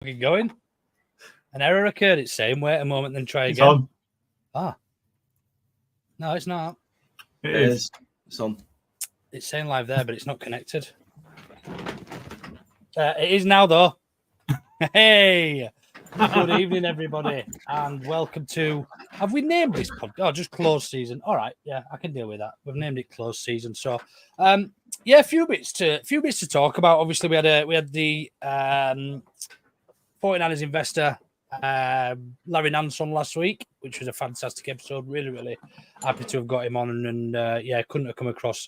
Keep going. An error occurred. It's saying wait a moment, then try It's again. on. No, it's not. It is. It's on. It's saying live there, but it's not connected. It is now, though. Hey, good evening, everybody, and welcome to. Have we named this podcast? Oh, just closed season. All right, yeah, I can deal with that. We've named it closed season. So, yeah, a few bits to talk about. Obviously, we had the 49ers investor Larry Nance on last week, which was a fantastic episode. Really happy to have got him on, and yeah, couldn't have come across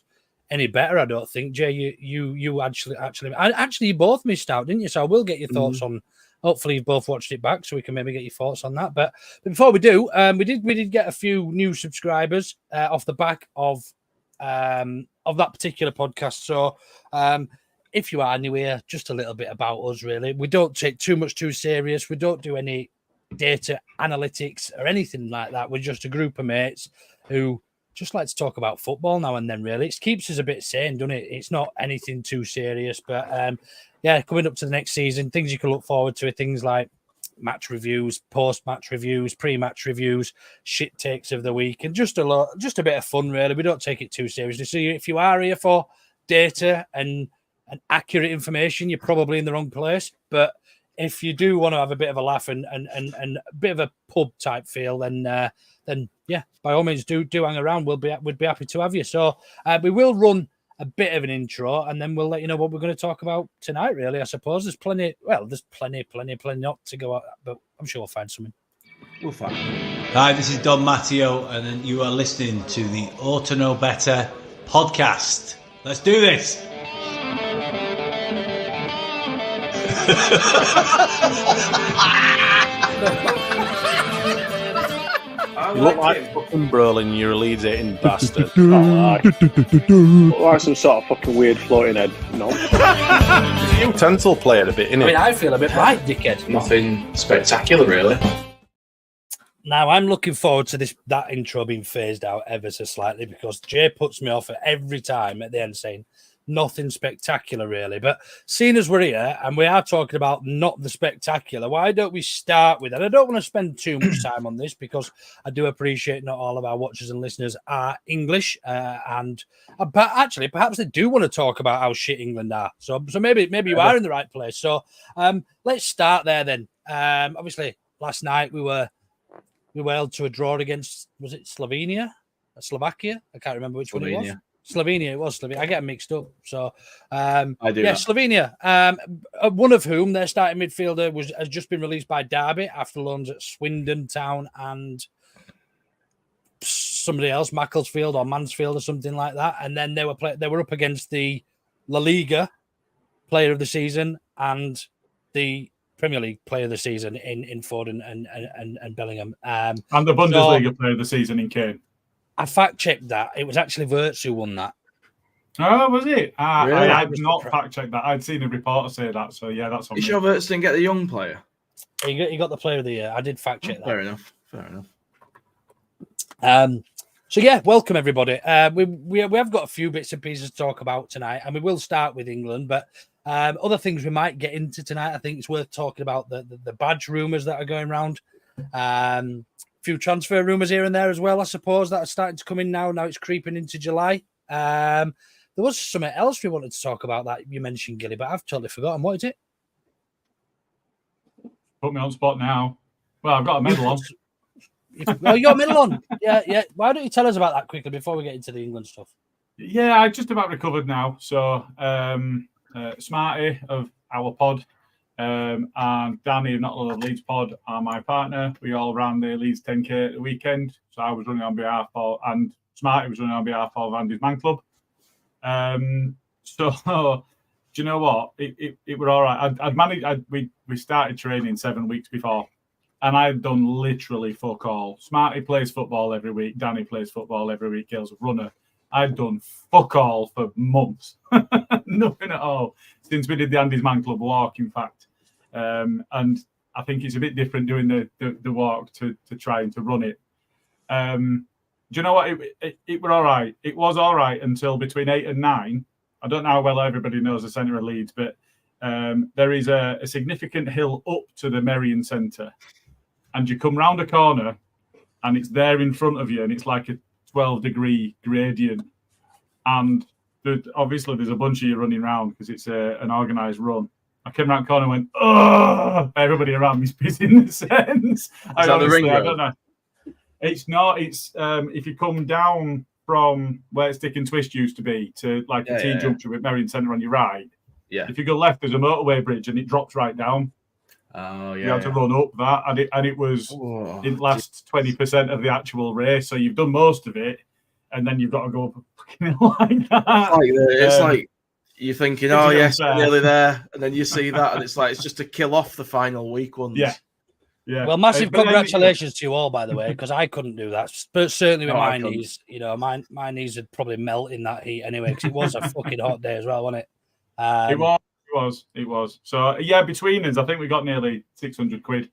any better, I don't think. Jay, you actually you both missed out, didn't you? So I will get your thoughts on. Hopefully, you've both watched it back, so we can maybe get your thoughts on that. But before we do, we did get a few new subscribers off the back of that particular podcast. So if you are new here, just a little bit about us, really. We don't take too serious. We don't do any data analytics or anything like that. We're just a group of mates who just like to talk about football now and then, really. It keeps us a bit sane, doesn't it? It's not anything too serious, but yeah, coming up to the next season, things you can look forward to are things like match reviews, post-match reviews, pre-match reviews, shit takes of the week, and just a bit of fun, really. We don't take it too seriously. So if you are here for data and accurate information, you're probably in the wrong place. But if you do want to have a bit of a laugh and a bit of a pub type feel, then yeah, by all means do hang around. We'd be happy to have you. So we will run a bit of an intro, and then we'll let you know what we're going to talk about tonight. Really, I suppose there's plenty not to go out, but I'm sure we'll find something. We'll find. Hi, this is Don Matteo, and you are listening to the Ought to Know Better podcast. Let's do this. You look like fucking Brolin, you're a Leeds eating bastard. Look like some sort of fucking weird floating head. No. Utensil playing a bit, innit? I mean, I feel a bit right, dickhead. Nothing spectacular, really. Now, I'm looking forward to that intro being phased out ever so slightly, because Jay puts me off at every time at the end saying nothing spectacular, really. But seeing as we're here and we are talking about not the spectacular, why don't we start with it? I don't want to spend too much time on this, because I do appreciate not all of our watchers and listeners are English, and but actually perhaps they do want to talk about how shit England are. So maybe you are in the right place. So let's start there then. Obviously, last night we were held to a draw against, was it Slovakia? I can't remember which one it was. Slovenia, it was Slovenia. I get them mixed up. So, I do. Yeah, Slovenia. One of whom, their starting midfielder, has just been released by Derby after loans at Swindon Town and somebody else, Macclesfield or Mansfield or something like that. And then they were up against the La Liga Player of the Season and the Premier League Player of the Season in Foden and Bellingham. And the Bundesliga Player of the Season in Kane. I fact-checked that. It was actually Wirtz who won that. Oh, was it? Really? I had not fact-checked that. I'd seen a reporter say that. So, yeah, that's on me. You sure Wirtz didn't get the young player? He got the Player of the Year. I did fact-check that. Fair enough. So, yeah, welcome, everybody. We have got a few bits and pieces to talk about tonight, and we will start with England. But other things we might get into tonight, I think it's worth talking about the badge rumours that are going around. Few transfer rumours here and there as well, I suppose, that are starting to come in now. Now it's creeping into July. There was something else we wanted to talk about that you mentioned, Gilly, but I've totally forgotten. What is it? Put me on spot now. Well, I've got a medal on. Oh, you got a medal on? Yeah. Why don't you tell us about that quickly before we get into the England stuff? Yeah, I just about recovered now. So, Smarty of our pod, and Danny of Not Love Leeds Pod are my partner. We all ran the Leeds 10K at the weekend. So I was running on behalf of, and Smarty was running on behalf of Andy's Man Club. So do you know what? It were all right. I'd managed. We started training 7 weeks before, and I'd done literally fuck all. Smarty plays football every week. Danny plays football every week. Gail's a runner. I'd done fuck all for months. Nothing at all since we did the Andy's Man Club walk, in fact. And I think it's a bit different doing the walk to trying to run it. Do you know what? It were all right. It was all right until between 8 and 9. I don't know how well everybody knows the centre of Leeds, but there is a significant hill up to the Merrion Centre, and you come round a corner, and it's there in front of you, and it's like a 12-degree gradient, and obviously there's a bunch of you running around because it's an organised run. I came around the corner and went, oh, everybody around me's pissing the sense. I don't know. It's not. It's if you come down from where Stick and Twist used to be to like a T-junction with Merrion Centre on your right. Yeah. If you go left, there's a motorway bridge and it drops right down. Oh, yeah. You had to run up that, and it was it lasts 20% of the actual race. So you've done most of it, and then you've got to go up a fucking hill like that. It's like you're thinking, oh yes, nearly there, and then you see that, and it's like it's just to kill off the final week ones. Yeah. Yeah. Well, massive congratulations to you all, by the way, because I couldn't do that. But certainly with my knees, my knees would probably melt in that heat anyway, because it was a fucking hot day as well, wasn't it? It was. So yeah, between us, I think we got nearly 600 quid.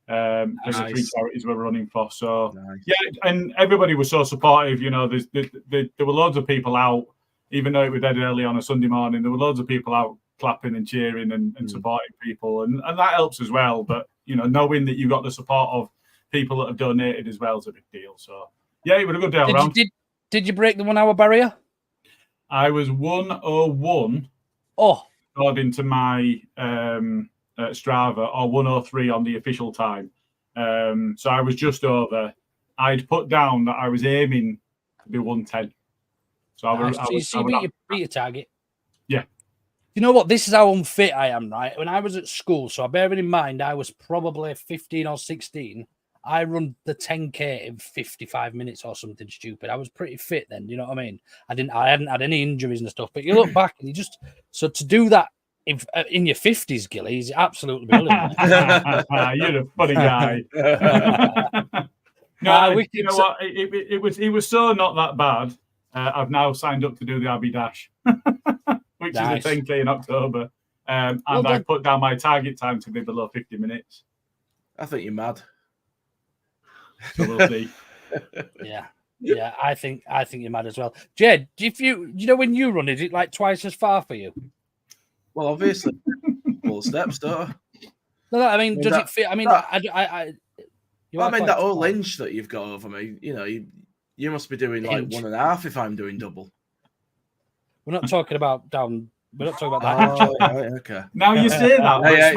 As the 3 charities we're running for. So yeah, and everybody was so supportive. You know, there were loads of people out, even though it was dead early on a Sunday morning. There were loads of people out clapping and cheering and supporting people, and that helps as well. But you know, knowing that you got the support of people that have donated as well is a big deal. So yeah, it was a good day around. Did you break the 1 hour barrier? I was 1:01. Oh, according to my Strava, or 1:03 on the official time. So I was just over. I'd put down that I was aiming to be 1:10. So you beat your target. Yeah. You know what? This is how unfit I am, right? When I was at school, so bearing in mind I was probably 15 or 16, I run the 10K in 55 minutes or something stupid. I was pretty fit then, you know what I mean? I hadn't had any injuries and stuff. But you look back and so to do that in your 50s, Gilly, is absolutely brilliant. You're a funny guy. No, you know what? It was so not that bad. I've now signed up to do the Abbey Dash, which is a 10K in October. And I put down my target time to be below 50 minutes. I think you're mad. So we'll see. Yeah, I think you're mad as well. Jed, if you when you run, is it like twice as far for you? Well, obviously, full steps, don't I? No, I mean, does it fit? I mean, I mean that whole inch that you've got over me, you know, you must be doing like 1.5 if I'm doing double. We're not talking about down. We're not talking about that. Right, okay. Now you say that, but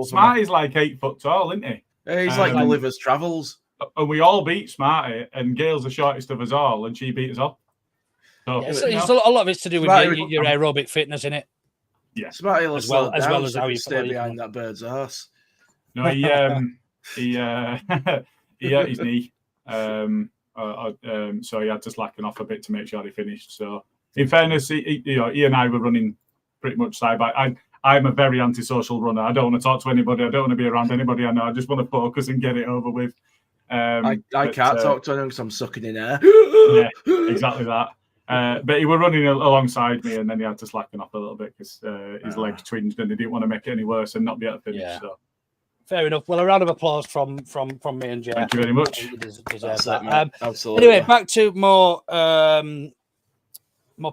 Smart is like 8 foot tall, isn't he? Yeah, he's like Gulliver's Travels. And we all beat Smarty, and Gail's the shortest of us all, and she beat us all. So, it's a lot of it's to do with your aerobic fitness, isn't it? Yeah, Smarty will as well as how you stay behind that bird's ass. No, he hurt his knee, so he had to slacken off a bit to make sure he finished. So, in fairness, he and I were running pretty much side by. I'm a very antisocial runner. I don't want to talk to anybody. I don't want to be around anybody I know. I just want to focus and get it over with. I can't talk to anyone because I'm sucking in air. Yeah, exactly that. But he was running alongside me, and then he had to slacken off a little bit because his legs twinged, and he didn't want to make it any worse and not be able to finish. Yeah. So. Fair enough. Well, a round of applause from me and Jay. Thank you very much. You deserve that. Absolutely. Anyway, back to more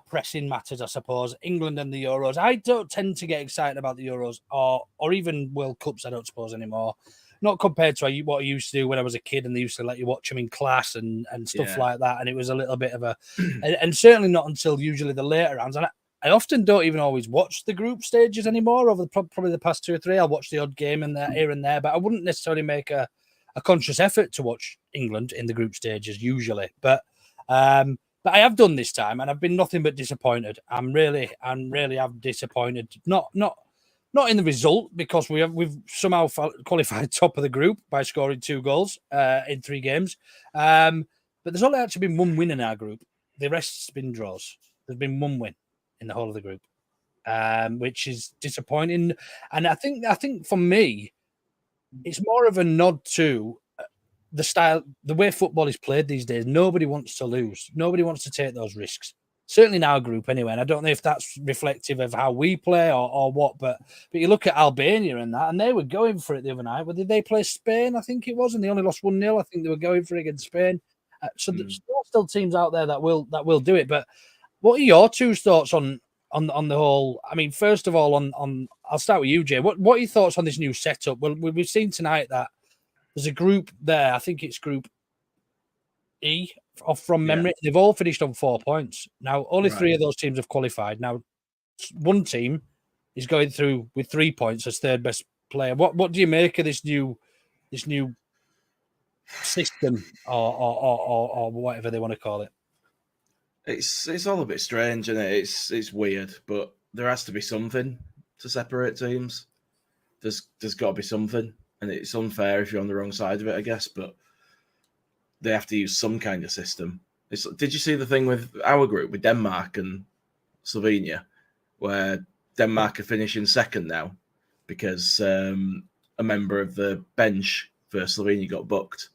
pressing matters, I suppose. England and the Euros. I don't tend to get excited about the Euros or even World Cups, I don't suppose, anymore. Not compared to what I used to do when I was a kid and they used to let you watch them in class and stuff like that. And it was a little bit of and certainly not until usually the later rounds. And I often don't even always watch the group stages anymore over probably the past 2 or 3. I'll watch the odd game here and there, but I wouldn't necessarily make a conscious effort to watch England in the group stages usually. But I have done this time, and I've been nothing but disappointed. I'm really disappointed. Not in the result, because we've somehow qualified top of the group by scoring 2 goals in 3 games. But there's only actually been 1 win in our group. The rest's been draws. There's been 1 win in the whole of the group, which is disappointing. And I think for me, it's more of a nod to the style, the way football is played these days. Nobody wants to lose. Nobody wants to take those risks. Certainly in our group anyway. And I don't know if that's reflective of how we play or what, but you look at Albania and they were going for it the other night. Well, did they play Spain? I think it was, and they only lost 1-0. I think they were going for it against Spain. So there's still teams out there that will do it. But what are your 2 thoughts on on the whole. I mean, first of all, on I'll start with you, Jay. What are your thoughts on this new setup? Well, we've seen tonight that there's a group there. I think it's Group E off from memory. Yeah. They've all finished on 4 points. Now, only 3 of those teams have qualified. Now, one team is going through with 3 points as third best player. What do you make of this new system or whatever they want to call it? It's all a bit strange, and it's weird, but there has to be something to separate teams. There's got to be something, and it's unfair if you're on the wrong side of it, I guess. But they have to use some kind of system. Did you see the thing with our group with Denmark and Slovenia, where Denmark are finishing second now because a member of the bench for Slovenia got booked?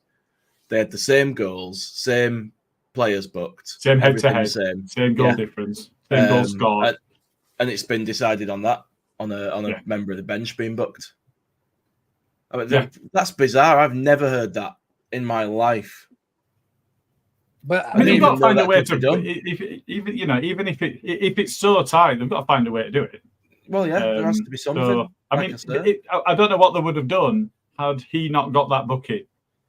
They had the same goals, same players booked, same head-to-head, same goal difference, same goal scored, and it's been decided on that on a member of the bench being booked. I mean, that's bizarre. I've never heard that in my life. But I mean, they've got to find a way to, even if it's so tight, they've got to find a way to do it. Well, yeah, there has to be something. So, I don't know what they would have done had he not got that booking.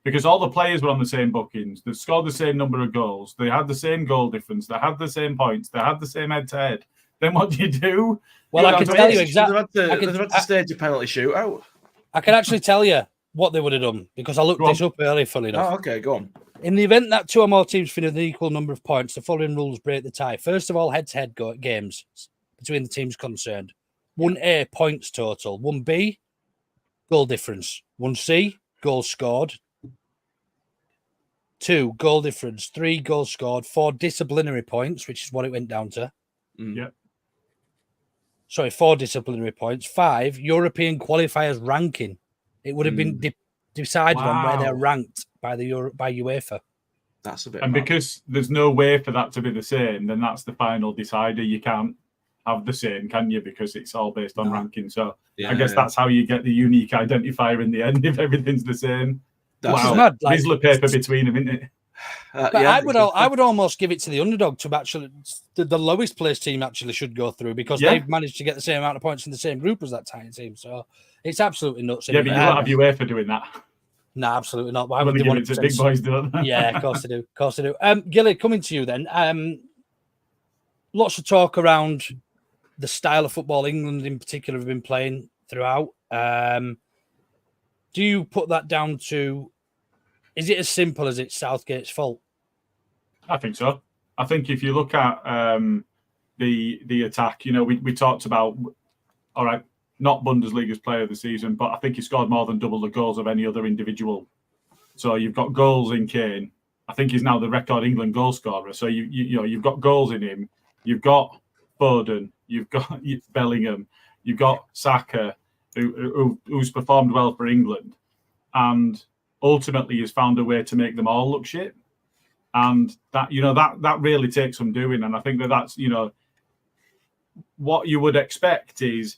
Because all the players were on the same bookings. They scored the same number of goals. They had the same goal difference. They had the same points. They had the same head-to-head. Then what do you do? Well, I can tell you exactly. They've had to stage a penalty shootout. I can actually tell you what they would have done because I looked this up early, funny enough. Oh, okay, go on. In the event that 2 or more teams finish with an equal number of points, the following rules break the tie. First of all, head-to-head games between the teams concerned. 1A, points total. 1B, goal difference. 1C, goals scored. 2, goal difference. 3, goals scored. 4, disciplinary points, which is what it went down to. Yeah. Sorry, 4 disciplinary points. 5, European qualifiers ranking. It would have been decided on where they're ranked by UEFA. That's a bit. And because there's no way for that to be the same, then that's the final decider. You can't have the same, can you? Because it's all based on ranking. So I guess that's how you get the unique identifier in the end if everything's the same. That's mad. There's paper between them, isn't it? But I would almost give it to the underdog to actually the lowest placed team actually should go through because they've managed to get the same amount of points in the same group as that tiny team. So it's absolutely nuts. Yeah, but you won't have UEFA doing that. No, absolutely not. Why would they want it to big boys, don't they? Yeah, of course they do. Of course they do. Gilly, coming to you then. Lots of talk around the style of football England in particular have been playing throughout. Do you put that down to? Is it as simple as it's Southgate's fault? I think so. I think if you look at the attack, we talked about, all right, not Bundesliga's player of the season, but I think he scored more than double the goals of any other individual. So you've got goals in Kane. I think he's now the record England goal scorer. So you've got goals in him. You've got Foden. You've got Bellingham. You've got Saka, who's performed well for England, and ultimately has found a way to make them all look shit. And that that really takes some doing. And I think that's what you would expect is,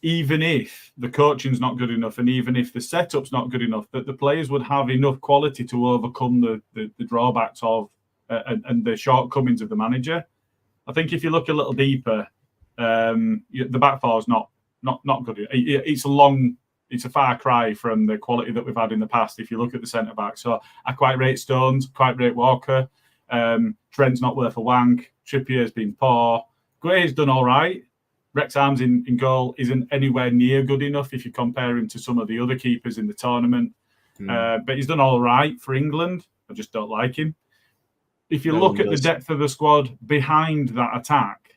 even if the coaching's not good enough and even if the setup's not good enough, that the players would have enough quality to overcome the drawbacks of and the shortcomings of the manager. I think if you look a little deeper, the back four is not good. It's a far cry from the quality that we've had in the past if you look at the centre back. So I quite rate Stones, quite rate Walker. Trent's not worth a wank. Trippier's been poor. Gray's done all right. Rex Arms in goal isn't anywhere near good enough if you compare him to some of the other keepers in the tournament. But he's done all right for England. I just don't like him. If you look at the depth of the squad behind that attack,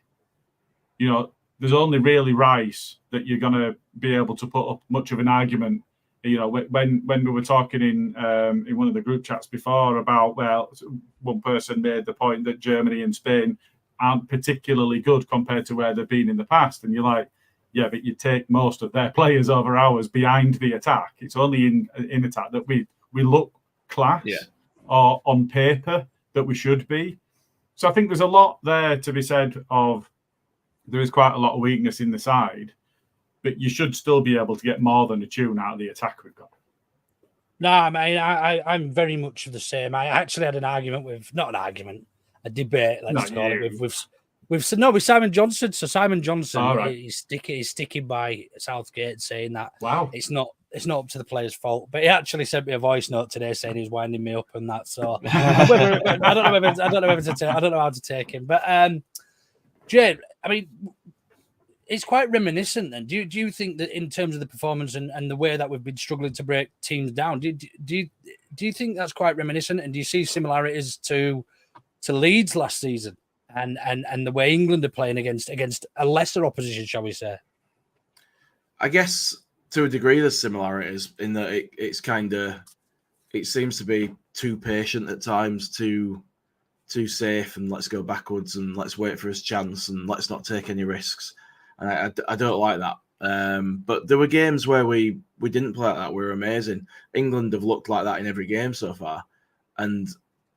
there's only really Rice that you're going to be able to put up much of an argument. When we were talking in one of the group chats before about, one person made the point that Germany and Spain aren't particularly good compared to where they've been in the past. And you're like, yeah, but you take most of their players over ours behind the attack. It's only in attack that we look class or on paper that we should be. So I think there's a lot there to be said of there is quite a lot of weakness in the side, but you should still be able to get more than a tune out of the attack we've got. No, I mean, I'm very much of the same. I actually had a debate, let's call it, with with Simon Johnson. So Simon Johnson is sticking by Southgate, saying that it's not up to the players' fault. But he actually sent me a voice note today saying he's winding me up and that. So I don't know how to take him. But Jay, I mean, it's quite reminiscent. Then, do you think that in terms of the performance and the way that we've been struggling to break teams down, do you think that's quite reminiscent? And do you see similarities to Leeds last season and the way England are playing against a lesser opposition, shall we say? I guess to a degree there's similarities in that it seems to be too patient at times, too safe, and let's go backwards and let's wait for his chance and let's not take any risks. And I don't like that. But there were games where we didn't play like that. We were amazing. England have looked like that in every game so far, and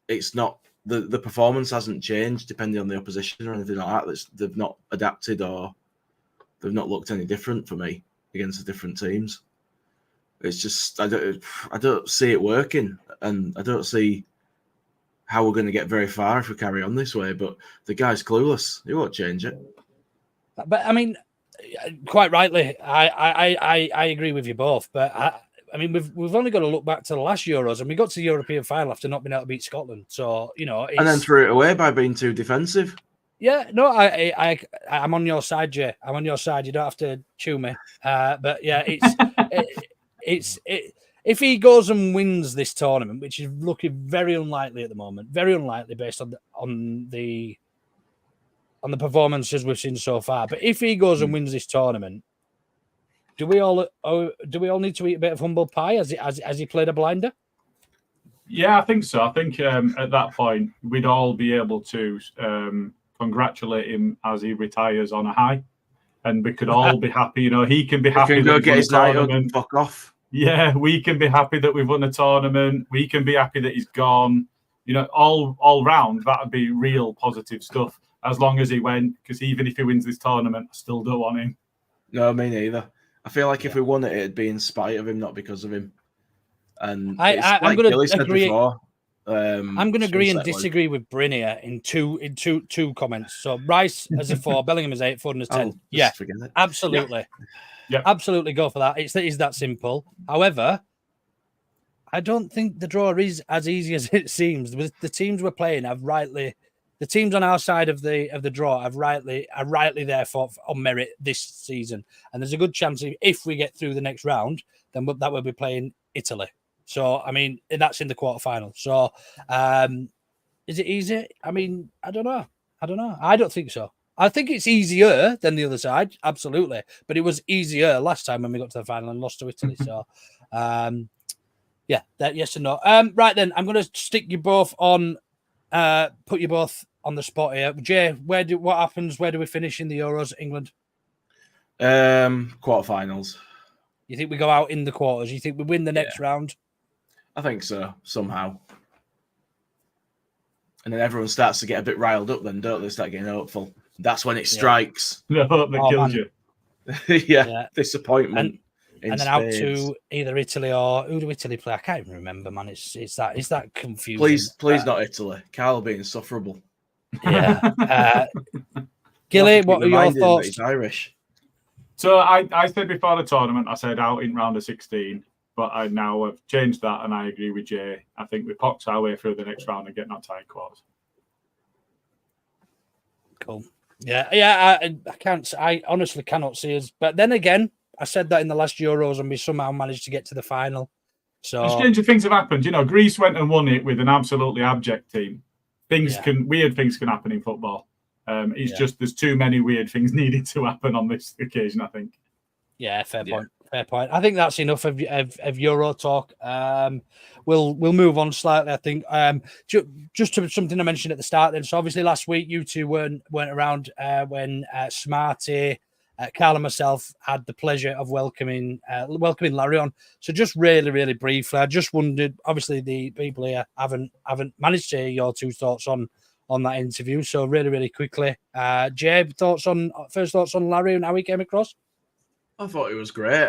it's not. The performance hasn't changed depending on the opposition or anything like that. They've not adapted or they've not looked any different for me against the different teams. It's just I don't see it working, and I don't see how we're going to get very far if we carry on this way. But the guy's clueless. He won't change it. But I mean, quite rightly, I agree with you both. But I mean, we've only got to look back to the last Euros, and we got to the European final after not being able to beat Scotland. So and then threw it away by being too defensive. Yeah, no, I'm on your side, Jay. I'm on your side. You don't have to chew me. But yeah, it's if he goes and wins this tournament, which is looking very unlikely at the moment, very unlikely based on the performances we've seen so far. But if he goes and wins this tournament, do we all need to eat a bit of humble pie? Has he played a blinder? Yeah, I think so. I think at that point we'd all be able to congratulate him as he retires on a high, and we could all be happy. He can be happy. He can go get his night out and fuck off. Yeah, we can be happy that we've won a tournament. We can be happy that he's gone. All round that would be real positive stuff. As long as he went, because even if he wins this tournament, I still don't want him. No, me neither. I feel like if we won it, it'd be in spite of him, not because of him. And I'm going to agree. Before, I'm going to agree and disagree with Brinier in two comments. So Rice as a 4, Bellingham as 8, Foden as 10. Yeah, absolutely. Yeah, absolutely go for that. It's that simple. However, I don't think the draw is as easy as it seems. The teams we're playing the teams on our side of the draw are rightly there on merit this season, and there's a good chance if we get through the next round, then that we'll be playing Italy. So I mean that's in the quarterfinal. So is it easy? I mean I don't know. I don't think so. I think it's easier than the other side, absolutely, but it was easier last time when we got to the final and lost to Italy. So yeah, yes and no. Right then, I'm going to stick you both on. Put you both on the spot here. Jay, what happens? Where do we finish in the Euros, England? Quarterfinals. You think we go out in the quarters? You think we win the next round? I think so, somehow. And then everyone starts to get a bit riled up then, don't they? Start getting hopeful. That's when it strikes. The hope that kills you. yeah, disappointment. And then out to either Italy or who do Italy play? I can't even remember, man. It's that confusing. Please not Italy. Carl will be insufferable. Yeah. Gilly, what are your thoughts? He's Irish. So I said before the tournament, I said out in round of 16, but I now have changed that, and I agree with Jay. I think we pox our way through the next round and get knocked out in quarters. Cool. Yeah. I honestly cannot see us. But then again, I said that in the last Euros, and we somehow managed to get to the final. So stranger things have happened. Greece went and won it with an absolutely abject team. Weird things can happen in football. It's just there's too many weird things needed to happen on this occasion, I think. Yeah, fair point. Fair point. I think that's enough of Euro talk. We'll move on slightly. I think just to something I mentioned at the start. Then, so obviously last week you two weren't around when Smarty, Carl and myself had the pleasure of welcoming Larry on. So just really, really briefly, I just wondered. Obviously, the people here haven't managed to hear your two thoughts on that interview. So really, really quickly, Jay, first thoughts on Larry and how he came across. I thought it was great.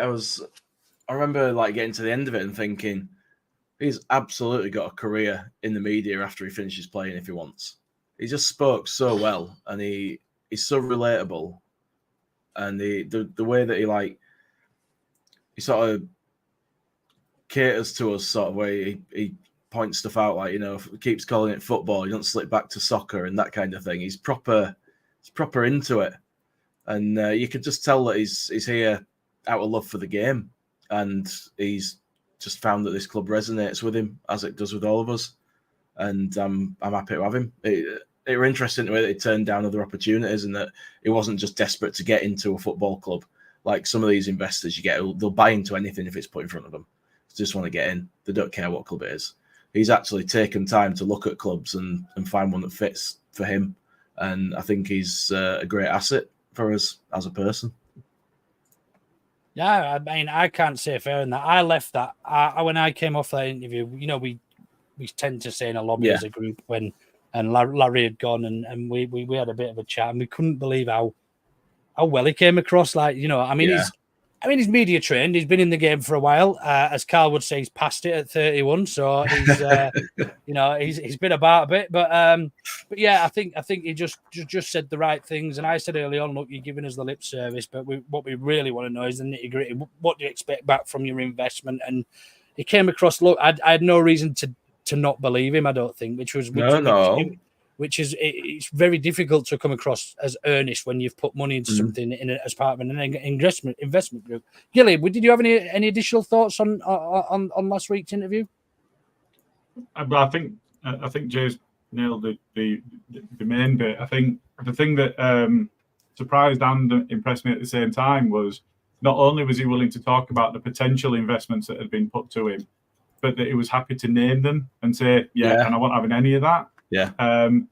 I remember getting to the end of it and thinking he's absolutely got a career in the media after he finishes playing if he wants. He just spoke so well, and he he's so relatable, and the way that he sort of caters to us, sort of way he points stuff out, like, keeps calling it football. He doesn't slip back to soccer and that kind of thing. He's proper into it, and you can just tell that he's here out of love for the game, and he's just found that this club resonates with him as it does with all of us, and I'm happy to have him. It were interesting the way that he turned down other opportunities, and that he wasn't just desperate to get into a football club like some of these investors you get. They'll buy into anything if it's put in front of them. They just want to get in. They don't care what club it is. He's actually taken time to look at clubs and find one that fits for him, and I think he's a great asset for us as a person. Yeah, I mean, I can't say fairer than that. I left that when I came off that interview. We tend to say in a lobby as a group and Larry had gone, and we had a bit of a chat, and we couldn't believe how well he came across. He's media trained. He's been in the game for a while. As Carl would say, he's past it at 31. So he's, he's been about a bit. But yeah, I think he just said the right things. And I said early on, look, you're giving us the lip service, but what we really want to know is the nitty gritty. What do you expect back from your investment? And he came across. Look, I had no reason to not believe him. I don't think, which is it's very difficult to come across as earnest when you've put money into something as part of an investment group. Gilly, did you have any additional thoughts on last week's interview? I think Jay's nailed the main bit. I think the thing that surprised and impressed me at the same time was not only was he willing to talk about the potential investments that had been put to him, but that he was happy to name them and say, and I won't have any of that. Yeah. And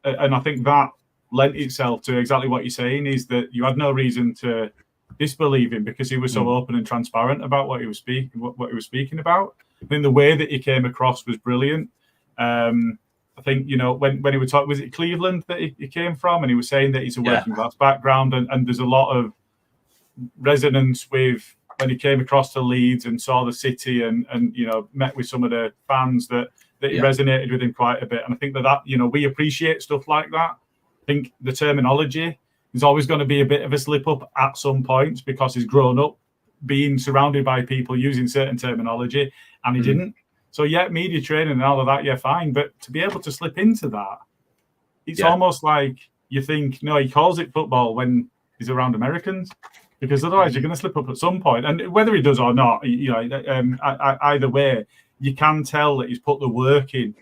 I think that lent itself to exactly what you're saying, is that you had no reason to disbelieve him because he was so open and transparent about what he was speaking about. I think the way that he came across was brilliant. I think, when he was talking, was it Cleveland that he came from? And he was saying that he's a working class background, and there's a lot of resonance with when he came across to Leeds and saw the city and met with some of the fans that he resonated with him quite a bit. And I think that we appreciate stuff like that. I think the terminology is always going to be a bit of a slip up at some points because he's grown up being surrounded by people using certain terminology, and he didn't. So media training and all of that, fine. But to be able to slip into that, it's almost like you think, no, he calls it football when he's around Americans, because otherwise you're going to slip up at some point. And whether he does or not, either way, you can tell that he's put the work in.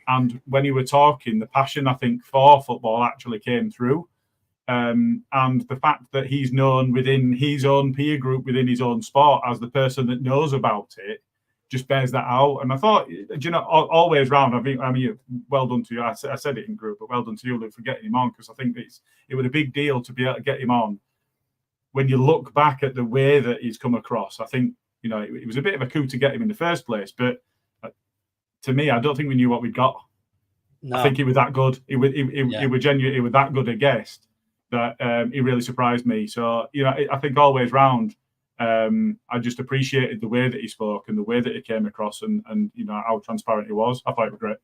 And when you were talking, the passion, I think, for football actually came through. And the fact that he's known within his own peer group, within his own sport, as the person that knows about it, just bears that out. And I thought, always round, I mean, well done to you. I said it in group, but well done to you, Luke, for getting him on, because I think it was a big deal to be able to get him on. When you look back at the way that he's come across, I think, it was a bit of a coup to get him in the first place. But to me, I don't think we knew what we'd got. No. I think he was that good. He was genuine. He was that good a guest that he really surprised me. So, I think always round, I just appreciated the way that he spoke and the way that he came across and how transparent he was. I thought it was great.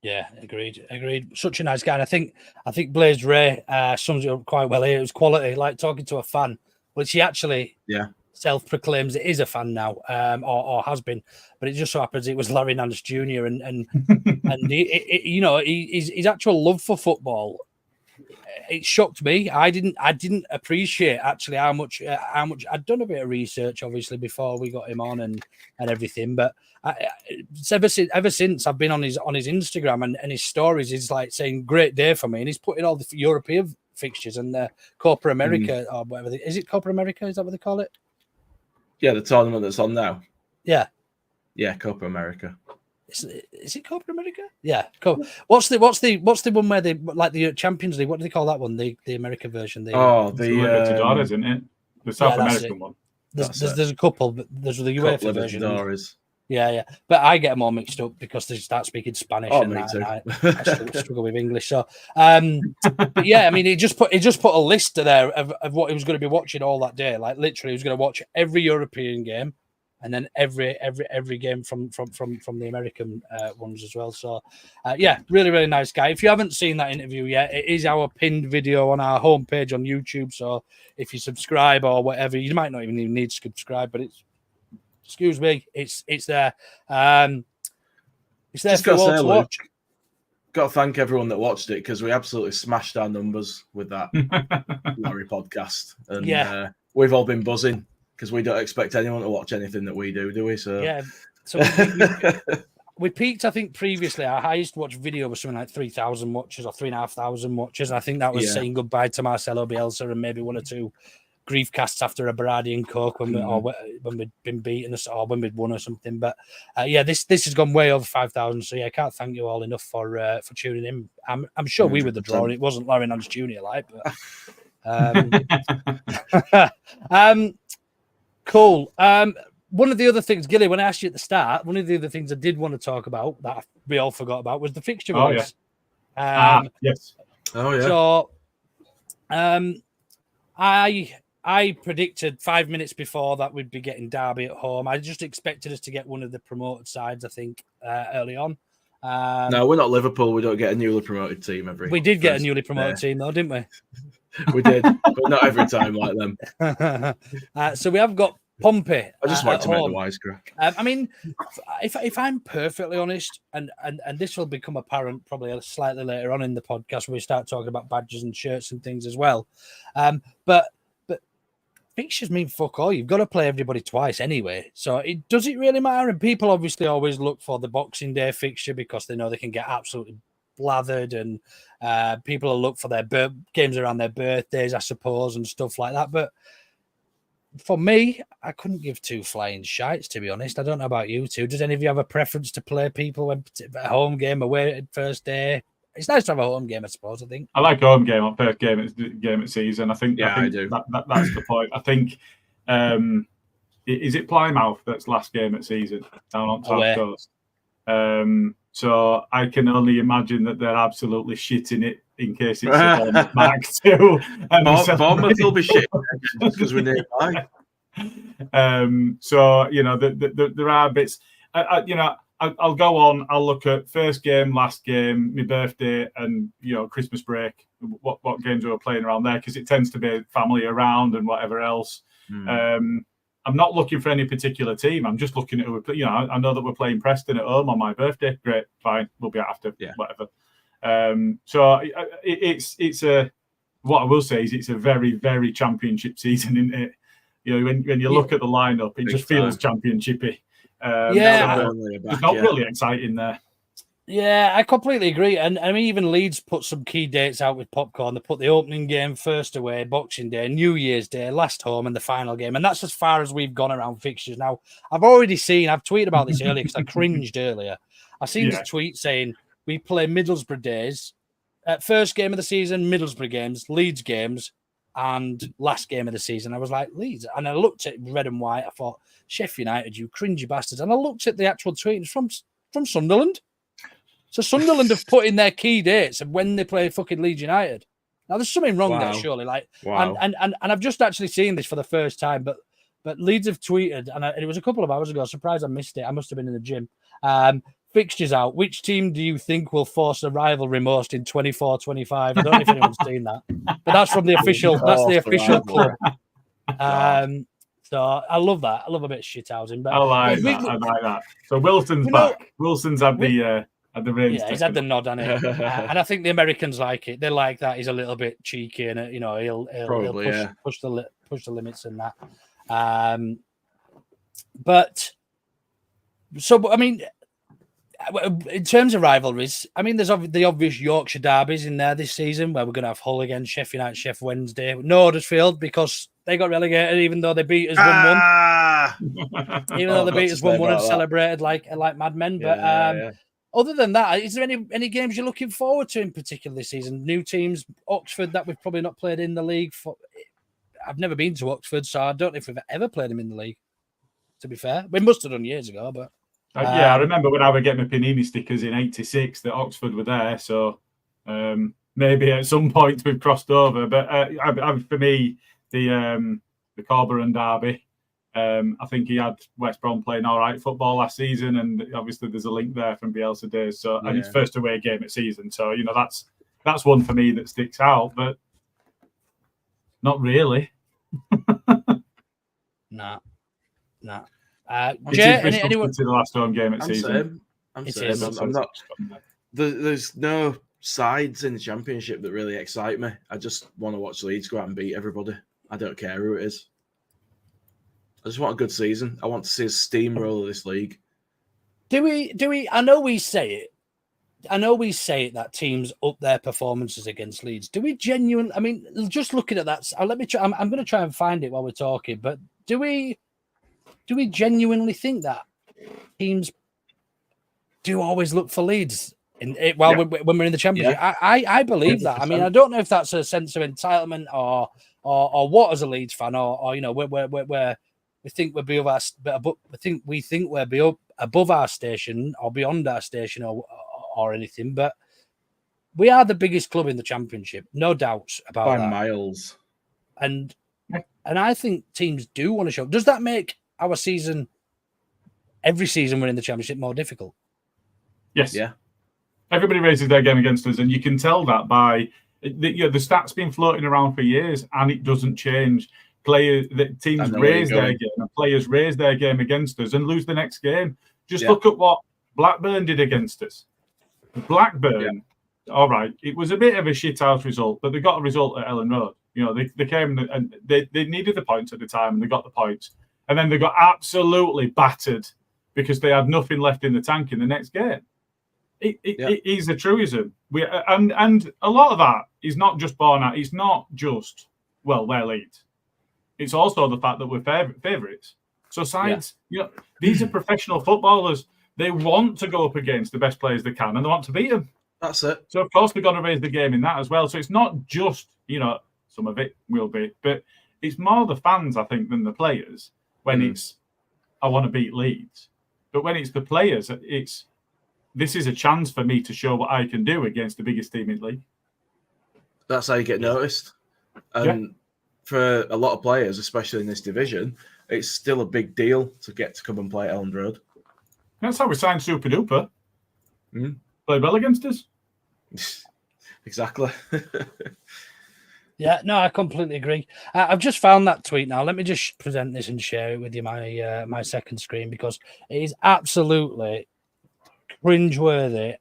Yeah, agreed. Such a nice guy. And I think Blaze Ray sums it up quite well here. It was quality, like talking to a fan, which he actually self-proclaims it is a fan now, or has been. But it just so happens it was Larry Nance Jr. and his actual love for football. It shocked me. I didn't appreciate actually how much I'd done a bit of research, obviously, before we got him on and everything. But ever since I've been on his Instagram and his stories, he's like saying great day for me, and he's putting all the European fixtures and the Copa America or whatever. Is it Copa America? Is that what they call it? Yeah, the tournament that's on now. Yeah, Copa America. Is it Copa America? Yeah. Cool. What's the one where they like the Champions League? What do they call that one? The American version. The Libertadores, isn't it? The South American one. There's a couple, but there's the UEFA version. Yeah. But I get them all mixed up because they start speaking Spanish and I struggle with English. So, but yeah, I mean, he just put a list there of what he was going to be watching all that day. Like literally, he was going to watch every European game, and then every game from the American ones as well. So yeah, really, really nice guy. If you haven't seen that interview yet, it is our pinned video on our homepage on YouTube. So if you subscribe or whatever, you might not even need to subscribe, but it's there. It's there Just for you all to watch. Got to thank everyone that watched it, because we absolutely smashed our numbers with that Larry podcast, and we've all been buzzing, because we don't expect anyone to watch anything that we do we? So yeah, so we peaked. I think previously our highest watched video was something like 3,000 watches or 3,500 watches. I think that was saying goodbye to Marcelo Bielsa and maybe one or two grief casts after a Berardi and Coke when we'd been beaten or when we'd won or something. But this has gone way over 5,000. So yeah, I can't thank you all enough for tuning in. I'm sure we were the draw, and it wasn't Larry Nance Jr. But cool. One of the other things, Gilly, when I asked you at the start, one of the other things I did want to talk about that we all forgot about was the fixture rules. Yes. Oh yeah. So I predicted 5 minutes before that we'd be getting Derby at home. I just expected us to get one of the promoted sides, I think, early on. No, we're not Liverpool. We don't get a newly promoted team every. We did get a newly promoted team, though, didn't we? We did, but not every time like them. So we have got Pompey. I just like to make the wisecrack. I mean, if I'm perfectly honest, and this will become apparent probably slightly later on in the podcast when we start talking about badges and shirts and things as well. But fixtures mean fuck all. You've got to play everybody twice anyway. So does it really matter? And people obviously always look for the Boxing Day fixture because they know they can get absolutely blathered, and people will look for their games around their birthdays, I suppose, and stuff like that. But for me, I couldn't give two flying shites, to be honest. I don't know about you two. Does any of you have a preference to play people at home game, away at first day? It's nice to have a home game, I suppose. I think I like home game on first game at season. I think I do. That's the point. I think is it Plymouth that's last game at season down on South Coast. So I can only imagine that they're absolutely shitting it in case it's a Bournemouth Mark too. Bournemouth will be shitting because we're nearby. So there are bits. I'll go on. I'll look at first game, last game, my birthday, and Christmas break. What games we were playing around there, because it tends to be family around and whatever else. I'm not looking for any particular team. I'm just looking at who we're. I know that we're playing Preston at home on my birthday. Great, fine. We'll be after whatever. So it's a. What I will say is it's a very, very championship season, isn't it? When you look at the lineup, it just feels championshipy. It's not really exciting there. Yeah, I completely agree. And I mean, even Leeds put some key dates out with Popcorn. They put the opening game first away, Boxing Day, New Year's Day, last home, and the final game. And that's as far as we've gone around fixtures. Now, I've tweeted about this earlier because I cringed earlier. I've seen this tweet saying we play Middlesbrough days, first game of the season, Middlesbrough games, Leeds games, and last game of the season. I was like, Leeds. And I looked at red and white. I thought, Sheffield United, you cringy bastards. And I looked at the actual tweet. It's from Sunderland. So Sunderland have put in their key dates of when they play fucking Leeds United. Now there's something wrong there, surely. And I've just actually seen this for the first time. But Leeds have tweeted, and it was a couple of hours ago. Surprised I missed it. I must have been in the gym. Fixtures out. Which team do you think will force a rivalry most in 24-25? I don't know if anyone's seen that, but that's from the official. That's the official club. So I love that. I love a bit of shithousing. But I like that. So Wilson's back. Wilson's had the reins. Yeah, he's had the nod on it, and I think the Americans like it. They like that. He's a little bit cheeky, and he'll push the limits and that. But I mean, in terms of rivalries, I mean, there's the obvious Yorkshire derbies in there this season, where we're going to have Hull against Sheffield United, Sheffield Wednesday. No Huddersfield, because they got relegated, even though they beat us 1-1. Even though they beat us 1-1 and celebrated like madmen. But other than that, is there any games you're looking forward to in particular this season? New teams, Oxford, that we've probably not played in the league. I've never been to Oxford, so I don't know if we've ever played them in the league, to be fair. We must have done years ago, but... I remember when I would get my Panini stickers in '86 that Oxford were there. So maybe at some point we've crossed over. But for me, the Corberán derby I think he had West Brom playing all right football last season, and obviously there's a link there from Bielsa days. So, and his first away game at season. So, that's one for me that sticks out, but not really. Nah. Jay, anyone? To the last home game at season. I'm not. There's no sides in the Championship that really excite me. I just want to watch Leeds go out and beat everybody. I don't care who it is. I just want a good season. I want to see a steamroller this league. Do we? I know we say it. That teams up their performances against Leeds. Do we genuinely? I mean, just looking at that, let me try. I'm going to try and find it while we're talking. But do we genuinely think that teams do always look for Leeds when we're in the Championship? Yeah. I believe that. I mean, I don't know if that's a sense of entitlement or what as a Leeds fan, or where we think we're above our station or beyond our station or anything, but we are the biggest club in the Championship, no doubts about by that. miles. And I think teams do want to show. Does that make our season, every season we're in the Championship, more difficult? Yes. Yeah. Everybody raises their game against us, and you can tell that by the stats been floating around for years, and it doesn't change. Teams raise their game, and players raise their game against us and lose the next game. Just look at what Blackburn did against us. Blackburn, all right, it was a bit of a shithouse result, but they got a result at Ellen Road. They came and they needed the points at the time, and they got the points. And then they got absolutely battered because they had nothing left in the tank in the next game. It is a truism. And a lot of that is not just born out. It's not just, they're Leeds. It's also the fact that we're favourites. So sides, these are professional footballers. They want to go up against the best players they can, and they want to beat them. That's it. So, of course, they're going to raise the game in that as well. So it's not just, some of it will be, but it's more the fans, I think, than the players when it's, I want to beat Leeds. But when it's the players, this is a chance for me to show what I can do against the biggest team in the league. That's how you get noticed. And for a lot of players, especially in this division, it's still a big deal to get to come and play at Elland Road. That's how we signed Super Duper. Played well against us. Exactly. Yeah, no, I completely agree. I've just found that tweet now. Let me just present this and share it with you, my second screen, because it is absolutely cringeworthy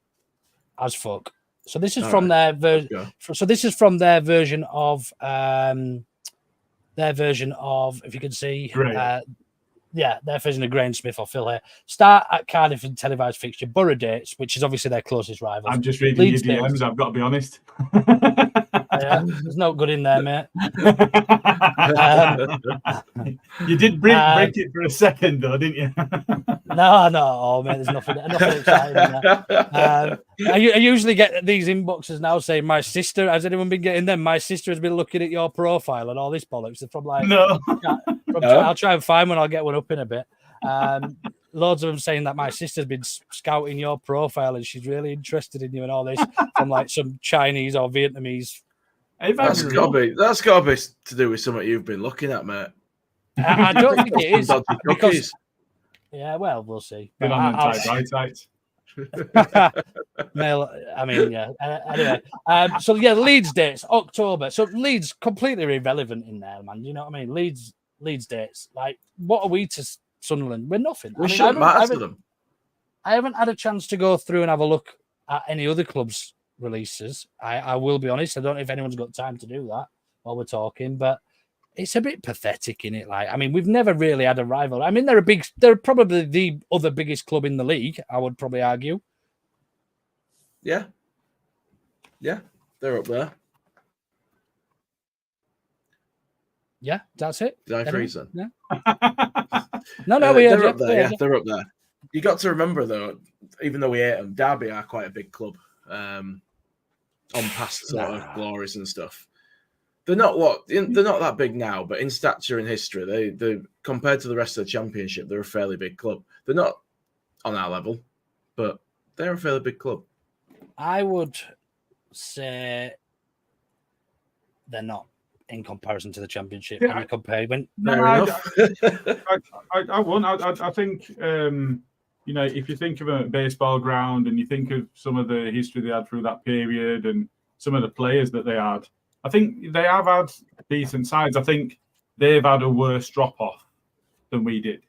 as fuck. So this is from their version. So this is from their version of if you can see, their version of Graham Smith or Phil here. Start at Cardiff in televised fixture. Borough dates, which is obviously their closest rival. I'm just reading Leeds your DMs. Dates. I've got to be honest. There's no good in there, mate. You did break it for a second, though, didn't you? No, oh, mate, there's nothing exciting in there. I usually get these inboxes now saying, my sister, has anyone been getting them? My sister has been looking at your profile and all this bollocks. They're from I'll try and find one. I'll get one up in a bit. Loads of them saying that my sister's been scouting your profile and she's really interested in you and all this from some Chinese or Vietnamese. That's got to be to do with something you've been looking at, mate. I don't think it is. Because, we'll see. Been on the tight. Anyway, Leeds dates, October. So Leeds completely irrelevant in there, man. You know what I mean? Leeds dates. What are we to Sunderland? We're nothing. Shouldn't matter to them. I haven't had a chance to go through and have a look at any other clubs' releases. I will be honest. I don't know if anyone's got time to do that while we're talking, but it's a bit pathetic, in it. We've never really had a rival. I mean, they're probably the other biggest club in the league, I would probably argue. Yeah, they're up there. Yeah, that's it. Did I freeze them? Yeah. No, they're up there. Yeah, they're up there. You got to remember, though, even though we hate them, Derby are quite a big club on past sort of glories and stuff. They're not that big now, but in stature and history, they compared to the rest of the Championship, they're a fairly big club. They're not on our level, but they're a fairly big club. I would say they're not. in comparison to the Championship. Yeah, When you compare, I won't. I think if you think of a baseball ground and you think of some of the history they had through that period and some of the players that they had, I think they have had decent sides. I think they've had a worse drop off than we did.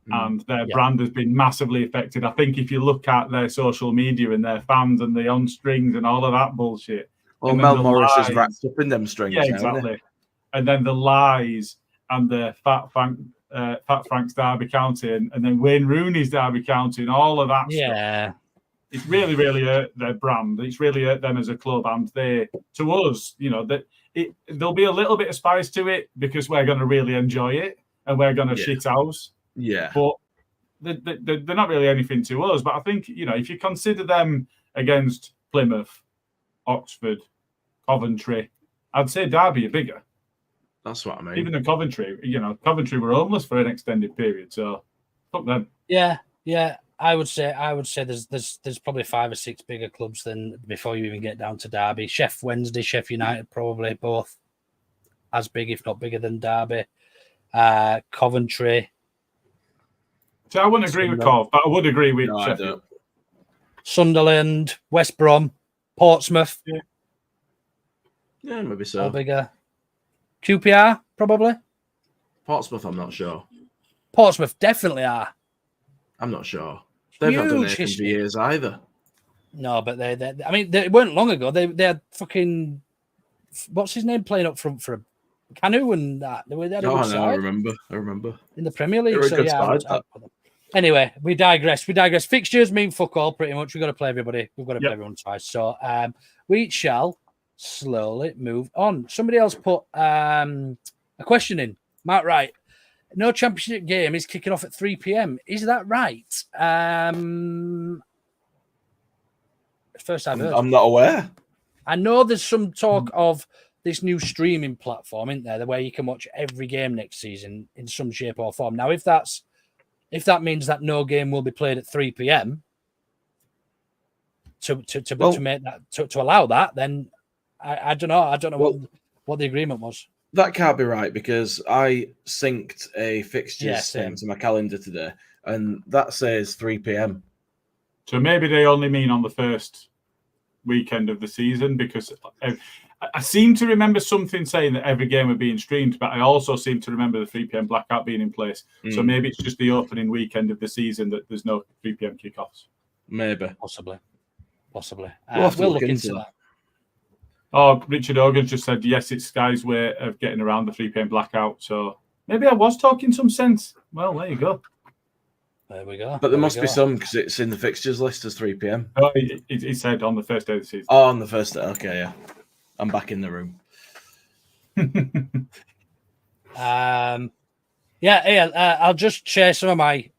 And their brand has been massively affected. I think if you look at their social media and their fans and the on strings and all of that bullshit. Well, Mel Morris is wrapped up in them strings. Yeah, now, exactly. And then the lies and the Fat Frank's Derby County and then Wayne Rooney's Derby County and all of that stuff. It's really, really hurt their brand. It's really hurt them as a club. And to us, there'll be a little bit of spice to it because we're going to really enjoy it and we're going to shit house. Yeah. But they're not really anything to us. But I think, if you consider them against Plymouth, Oxford, Coventry, I'd say Derby are bigger. That's what I mean. Even in Coventry, Coventry were homeless for an extended period. So fuck them. Yeah. I would say there's probably 5 or 6 bigger clubs than before you even get down to Derby. Sheff Wednesday, Sheff United, probably both as big, if not bigger than Derby. Coventry. So I wouldn't agree with Cov, but I would agree with Sheffield. Sunderland, West Brom, Portsmouth. Yeah, maybe so. Or bigger. QPR, probably. Portsmouth, I'm not sure. Portsmouth definitely are. I'm not sure. They've not done anything for years either. No, but they weren't long ago. They had fucking what's his name playing up front for Canu and that. I remember. In the Premier League. Anyway, we digress. Fixtures mean fuck all, pretty much. We've got to play everybody. We've got to play everyone twice. So we shall slowly move on. Somebody else put a question in. Matt Wright. No Championship game is kicking off at 3 p.m. Is that right? First I've heard. I'm not aware. I know there's some talk of this new streaming platform, isn't there, where you can watch every game next season in some shape or form. Now, if that means that no game will be played at 3 p.m. to make that to allow that, then I don't know. I don't know what the agreement was. That can't be right because I synced a fixtures thing to my calendar today, and that says 3 p.m. So maybe they only mean on the first weekend of the season, because I seem to remember something saying that every game would being streamed, but I also seem to remember the 3 p.m. blackout being in place. So maybe it's just the opening weekend of the season that there's no 3 p.m. kickoffs. Maybe. Possibly. We'll look into that. Oh, Richard Hogan just said, yes, it's Sky's way of getting around the 3 p.m. blackout. So maybe I was talking some sense. Well, there you go. There we go. But there must be some, because it's in the fixtures list as 3 p.m. Oh, he said on the first day of the season. Oh, on the first day. Okay, yeah. I'm back in the room. I'll just share some of my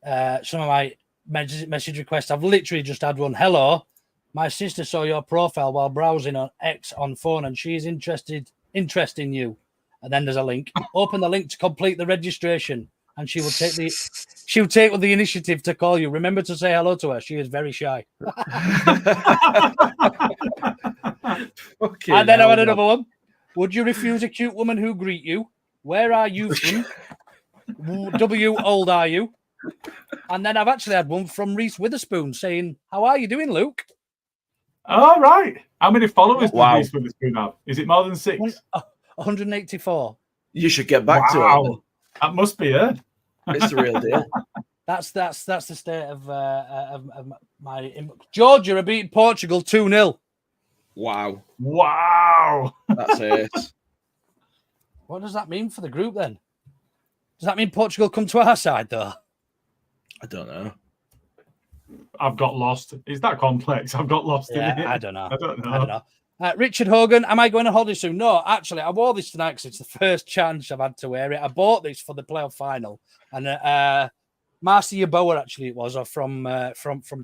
message requests. I've literally just had one. Hello, my sister saw your profile while browsing on X on phone, and she is interested in you. And then there's a link. Open the link to complete the registration, and she will take the initiative to call you. Remember to say hello to her. She is very shy. And then I had another one. Would you refuse a cute woman who greet you? Where are you from? W old are you? And then I've actually had one from Reese Witherspoon saying, how are you doing, Luke? All right. How many followers does Reese Witherspoon have? Is it more than 6? 184. You should get back to her. That must be her. It's the real deal. That's the state of my. Georgia are beating Portugal 2-0. Wow. That's it. What does that mean for the group then? Does that mean Portugal come to our side though? I don't know. I've got lost. Is that complex? I've got lost in it. I don't know. Richard Hogan, am I going on holiday soon? No, actually, I wore this tonight because it's the first chance I've had to wear it. I bought this for the playoff final, and Marcy Yeboah, actually, it was, or from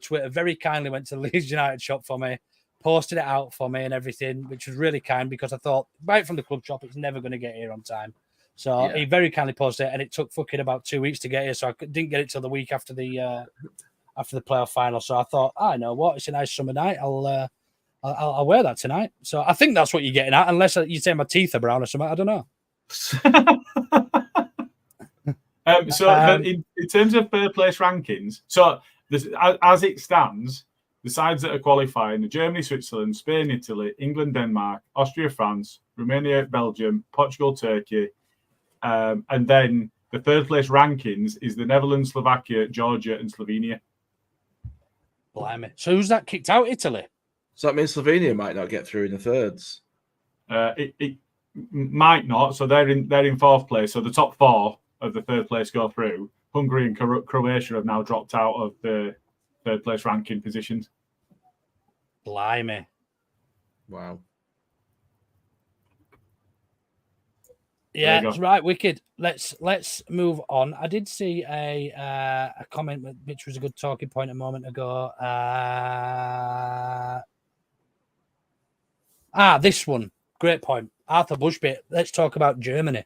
Twitter, very kindly went to the Leeds United shop for me, posted it out for me and everything, which was really kind because I thought, buy it from the club shop, it's never going to get here on time. So he very kindly posted it, and it took fucking about 2 weeks to get here, so I didn't get it till the week after the playoff final. So I thought, I know what, it's a nice summer night. I'll wear that tonight. So I think that's what you're getting at, unless you say my teeth are brown or something. I don't know. In terms of third place rankings, so as it stands, the sides that are qualifying are Germany, Switzerland, Spain, Italy, England, Denmark, Austria, France, Romania, Belgium, Portugal, Turkey. And then the third place rankings is the Netherlands, Slovakia, Georgia, and Slovenia. Blimey. So who's that kicked out? Italy? So that means Slovenia might not get through in the thirds. It might not. So they're in fourth place. So the top four of the third place go through. Hungary and Croatia have now dropped out of the third place ranking positions. Blimey. Wow. Yeah, that's right. Wicked. Let's move on. I did see a comment which was a good talking point a moment ago. This one. Great point. Arthur Bushbit. Let's talk about Germany.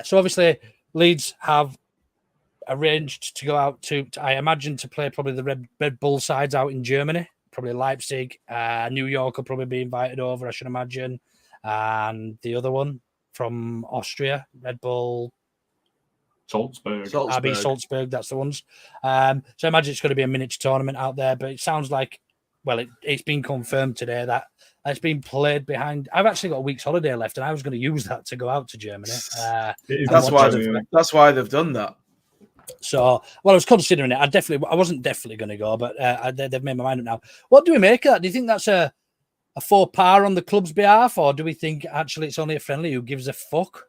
So obviously Leeds have arranged to go out to I imagine to play probably the Red Bull sides out in Germany. Probably Leipzig. New York will probably be invited over, I should imagine. And the other one from Austria, Red Bull Salzburg. RB Salzburg, that's the ones. So I imagine it's going to be a miniature tournament out there, but it sounds like, well, it's been confirmed today that it's been played behind. I've actually got a week's holiday left, and I was going to use that to go out to Germany. That's why they've done that. So, well, I was considering it. I wasn't definitely going to go, but they've made my mind up now. What do we make of that? Do you think that's a faux pas on the club's behalf, or do we think actually it's only a friendly? Who gives a fuck?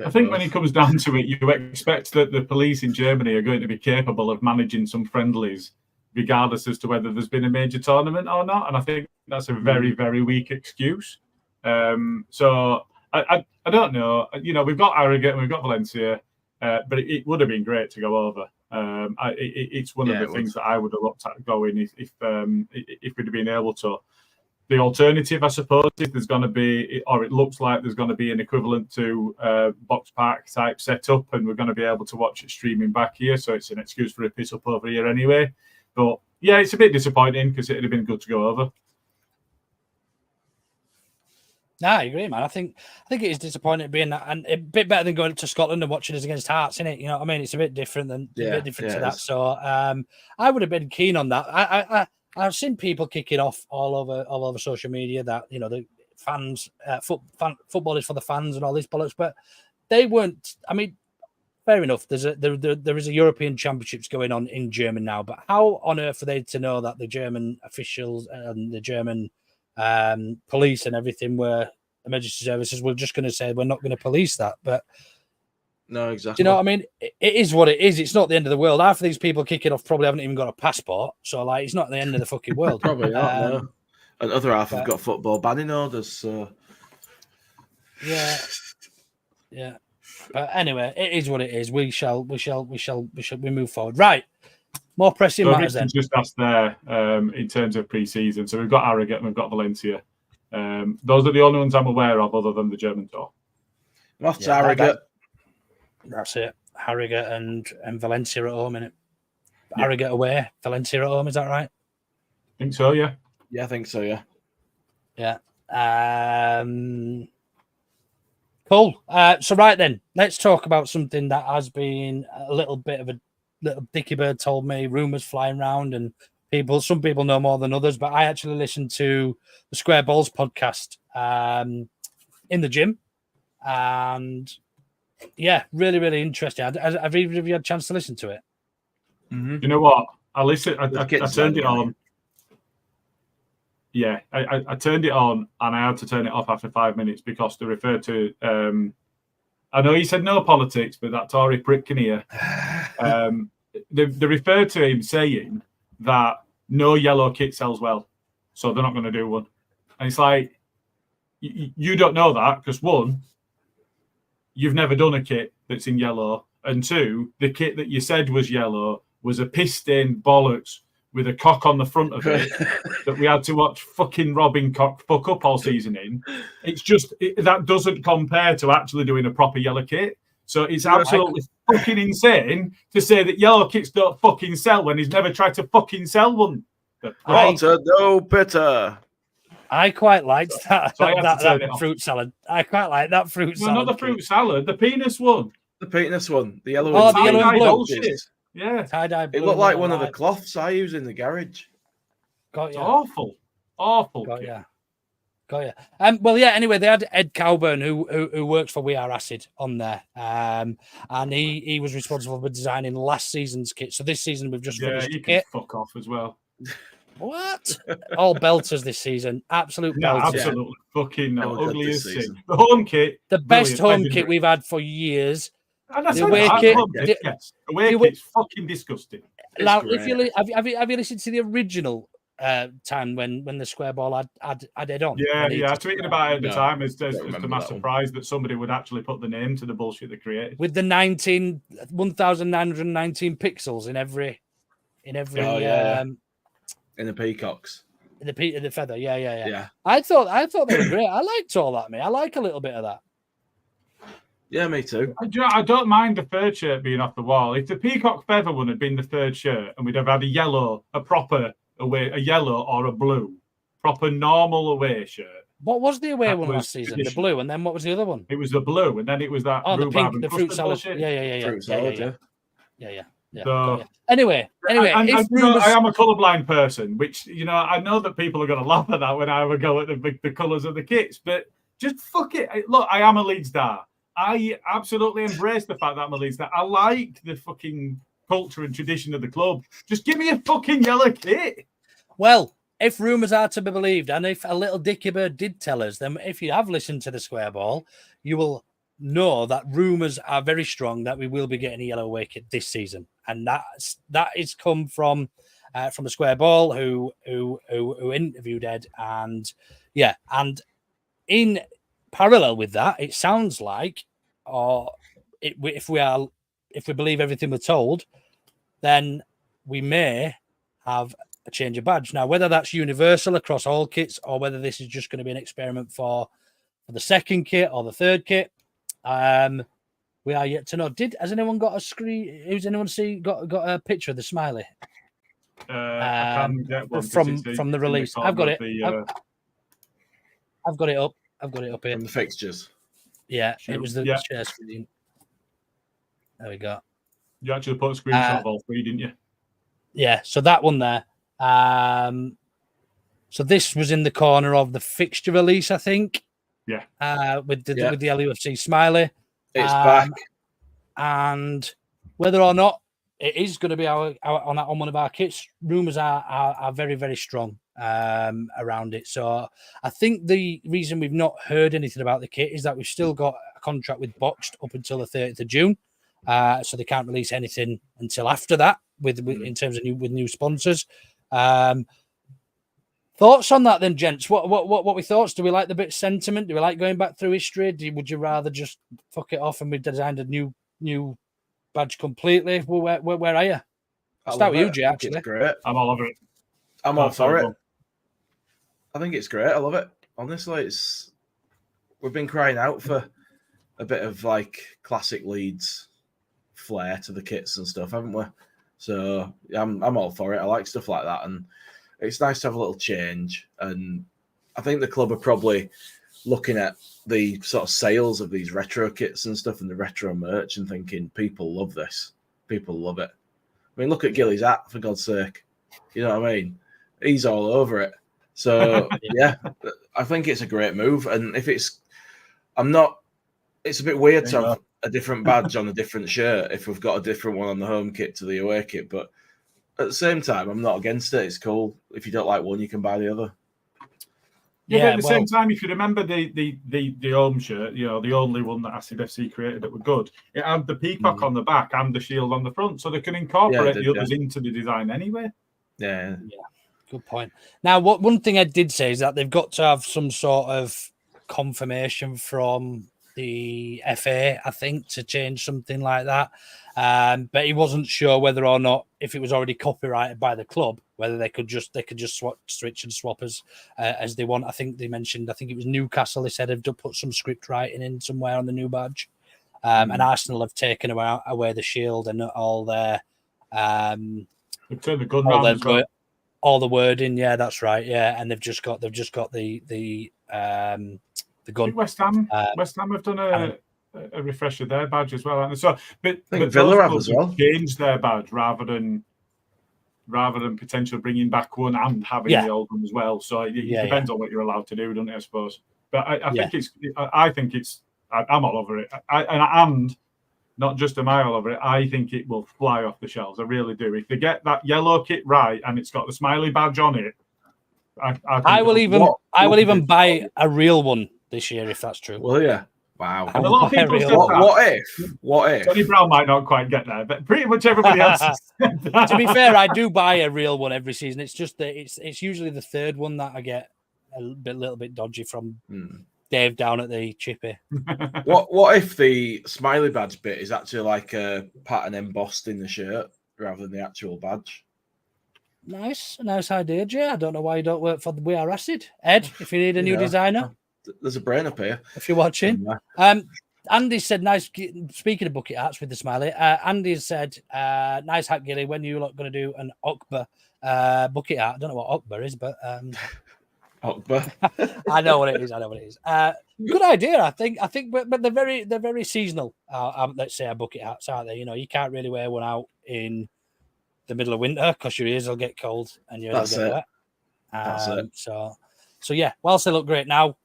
I think when it comes down to it, you expect that the police in Germany are going to be capable of managing some friendlies, regardless as to whether there's been a major tournament or not. And I think that's a very, very weak excuse. So I don't know. You know, we've got Harrogate and we've got Valencia, but it would have been great to go over. It's one of the things that I would have looked at going if we'd have been able to. The alternative, I suppose, is there's going to be, or it looks like there's going to be an equivalent to box park type setup, and we're going to be able to watch it streaming back here. So it's an excuse for a piss up over here anyway. But yeah, it's a bit disappointing because it'd have been good to go over. No, I agree, man. I think it is disappointing being that, and a bit better than going to Scotland and watching us against Hearts, isn't it? You know what I mean? It's a bit different to that. So I would have been keen on that. I've seen people kicking off all over social media that, you know, the fans, football is for the fans and all these bollocks, but they weren't. I mean, fair enough. There is a European Championships going on in Germany now, but how on earth are they to know that the German officials and the German police and everything were emergency services? We're just going to say we're not going to police that, but. No, exactly. Do you know what I mean? It is what it is. It's not the end of the world. Half of these people kicking off probably haven't even got a passport. So, like, it's not the end of the fucking world. Probably not, no. And other half have got football banning orders, so... Yeah. But anyway, it is what it is. We move forward. Right. More pressing matters then. Just asked there in terms of pre-season. So we've got Harrogate and we've got Valencia. Those are the only ones I'm aware of other than the German tour. That's Harrogate. That's it. Harrogate and Valencia at home, innit? Yeah. Harrogate away, Valencia at home, is that right? I think so, yeah. Yeah, I think so, yeah. Yeah. Cool. So right then, let's talk about something that has been a little bit of a little Dicky Bird told me, rumours flying around, and some people know more than others, but I actually listened to the Square Balls podcast in the gym, and yeah, really, really interesting. Have either of you had a chance to listen to it? Mm-hmm. You know what? I turned it on. Yeah, I turned it on and I had to turn it off after 5 minutes because they referred to. I know he said no politics, but that Tory prick can hear. They referred to him saying that no yellow kit sells well, so they're not going to do one. And it's like, you don't know that because one, you've never done a kit that's in yellow, and two, the kit that you said was yellow was a piss-stained bollocks with a cock on the front of it that we had to watch fucking Robin Cock fuck up all season in. It's just, that doesn't compare to actually doing a proper yellow kit. So it's absolutely fucking insane to say that yellow kits don't fucking sell when he's never tried to fucking sell one. Water, no bitter. I quite liked that, So I had to turn it that off. fruit salad. I quite like that fruit No, salad. not the fruit salad, the penis one. The penis one, the yellow. Oh, and the yellow and blue blue. Bullshit. Yeah, Tie-dye blue. It looked like yeah, one of the cloths I use in the garage. Got it's ya. awful. Got kid. ya. Got ya. Well, yeah. Anyway, they had Ed Cowburn, who works for We Are Acid, on there, and he was responsible for designing last season's kit. So this season we've just finished you the can kit. fuck off as well. What? All belters this season. Absolute No, belters. absolutely fucking They no. were good Ugly this as sin. season. The home kit, The best brilliant, home legendary. kit we've had for years. And I the said away that, kit- home kit, yes. Away the- kit's fucking disgusting. It's Now, great. if you have you listened to the original time when the square ball had Ed on? Yeah, When he I just- tweeted about it at the No, time as to remember my that one. surprise that somebody would actually put the name to the bullshit they created. with the 1,919 pixels in every Oh, yeah. In the peacocks. in the feather. Yeah. Yeah. I thought they were great. I liked all that, mate. I like a little bit of that. Yeah, me too. I don't mind the third shirt being off the wall. If the peacock feather one had been the third shirt and we'd have had a yellow or a blue, proper normal away shirt. What was the away That one was last season? The traditional. blue, and then what was the other one? It was the blue, and then it was that Oh, the rhubarb pink, and the fruit custard salad. bullshit. Yeah. Fruit salad, Yeah. So- Got ya. Anyway, And, if you know, rumours, I am a colourblind person, which, you know, I know that people are going to laugh at that when I would go at the colours of the kits, but just fuck it. Look, I am a Leeds star. I absolutely embrace the fact that I'm a Leeds star. I like the fucking culture and tradition of the club. Just give me a fucking yellow kit. well, if rumours are to be believed, and if a little dicky bird did tell us, then if you have listened to the square ball, you will know that rumours are very strong that we will be getting a yellow away kit this season, and that is come from the square ball who interviewed Ed, and in parallel with that, it sounds like, if we believe everything we're told, then we may have a change of badge. Now, whether that's universal across all kits or whether this is just going to be an experiment for the second kit or the third kit, we are yet to know. Has anyone got a screen? Has anyone got a picture of the smiley I can get one from the release? I've got it. I've got it up. I've got it up here. From the fixtures. Yeah, Sure. it was the Yeah. share screen. There we go. You actually put a screenshot of all three, didn't you? Yeah, so that one there. So this was in the corner of the fixture release, I think. Yeah. With the LUFC smiley. It's back. And whether or not it is going to be on one of our kits, rumours are very, very strong around it. So I think the reason we've not heard anything about the kit is that we've still got a contract with Boxed up until the 30th of June. So they can't release anything until after that in terms of new sponsors. Thoughts on that then, gents? What we thoughts? Do we like the bit of sentiment? Do we like going back through history? Would you rather just fuck it off and we designed a new badge completely? Where are you? Start with you, Jay, actually. It's great. I'm all over it. I'm all for it. Go. I think it's great. I love it. Honestly, we've been crying out for a bit of like classic Leeds flair to the kits and stuff, haven't we? So I'm all for it. I like stuff like that, and it's nice to have a little change. And I think the club are probably looking at the sort of sales of these retro kits and stuff and the retro merch and thinking, people love this. People love it. I mean, look at Gilly's hat, for God's sake. You know what I mean? He's all over it. So, yeah, I think it's a great move. And if it's a bit weird to have a different badge on a different shirt if we've got a different one on the home kit to the away kit. But at the same time, I'm not against it. It's cool. If you don't like one, you can buy the other. Yeah, but at the same time, if you remember the home shirt, you know, the only one that Acid FC created that were good, it had the peacock on the back and the shield on the front, so they can incorporate the others into the design anyway. Yeah. Good point. Now, one thing Ed did say is that they've got to have some sort of confirmation from the FA, I think, to change something like that. But he wasn't sure whether or not, if it was already copyrighted by the club, whether they could just switch and swap as they want. I think they mentioned, I think it was Newcastle, they said have put some script writing in somewhere on the new badge. And Arsenal have taken away the shield and all their They've turned the gun round as well. all the wording. Yeah, that's right. Yeah, and they've just got the gun. I think West Ham have done a refresh of their badge as well, haven't they? So, but Villa have as well. Changed their badge rather than potentially bringing back one and having the old one as well. So it depends on what you're allowed to do, doesn't it? I suppose. But I think I'm all over it. And not just am I all over it. I think it will fly off the shelves. I really do. If they get that yellow kit right and it's got the smiley badge on it, I will even buy a real one this year if that's true. Well, yeah. Wow. And a lot of people said that. What if? Tony Brown might not quite get there, but pretty much everybody else has said that. To be fair, I do buy a real one every season. It's just that it's usually the third one that I get a little bit dodgy from Dave down at the chippy. What if the smiley badge bit is actually like a pattern embossed in the shirt rather than the actual badge? Nice idea, Jay. I don't know why you don't work for the We Are Acid. Ed, if you need a new designer. There's a brain up here. If you're watching. Andy said, nice. Speaking of bucket hats with the smiley, Andy said, nice hat, Gilly. When you lot going to do an Okba bucket hat? I don't know what Okba is, but Okba. I know what it is. Good idea, I think. But they're very seasonal. Let's say bucket hats, aren't they? You know, you can't really wear one out in the middle of winter because your ears will get cold and your ears will get wet. That's it. So yeah, whilst they look great now,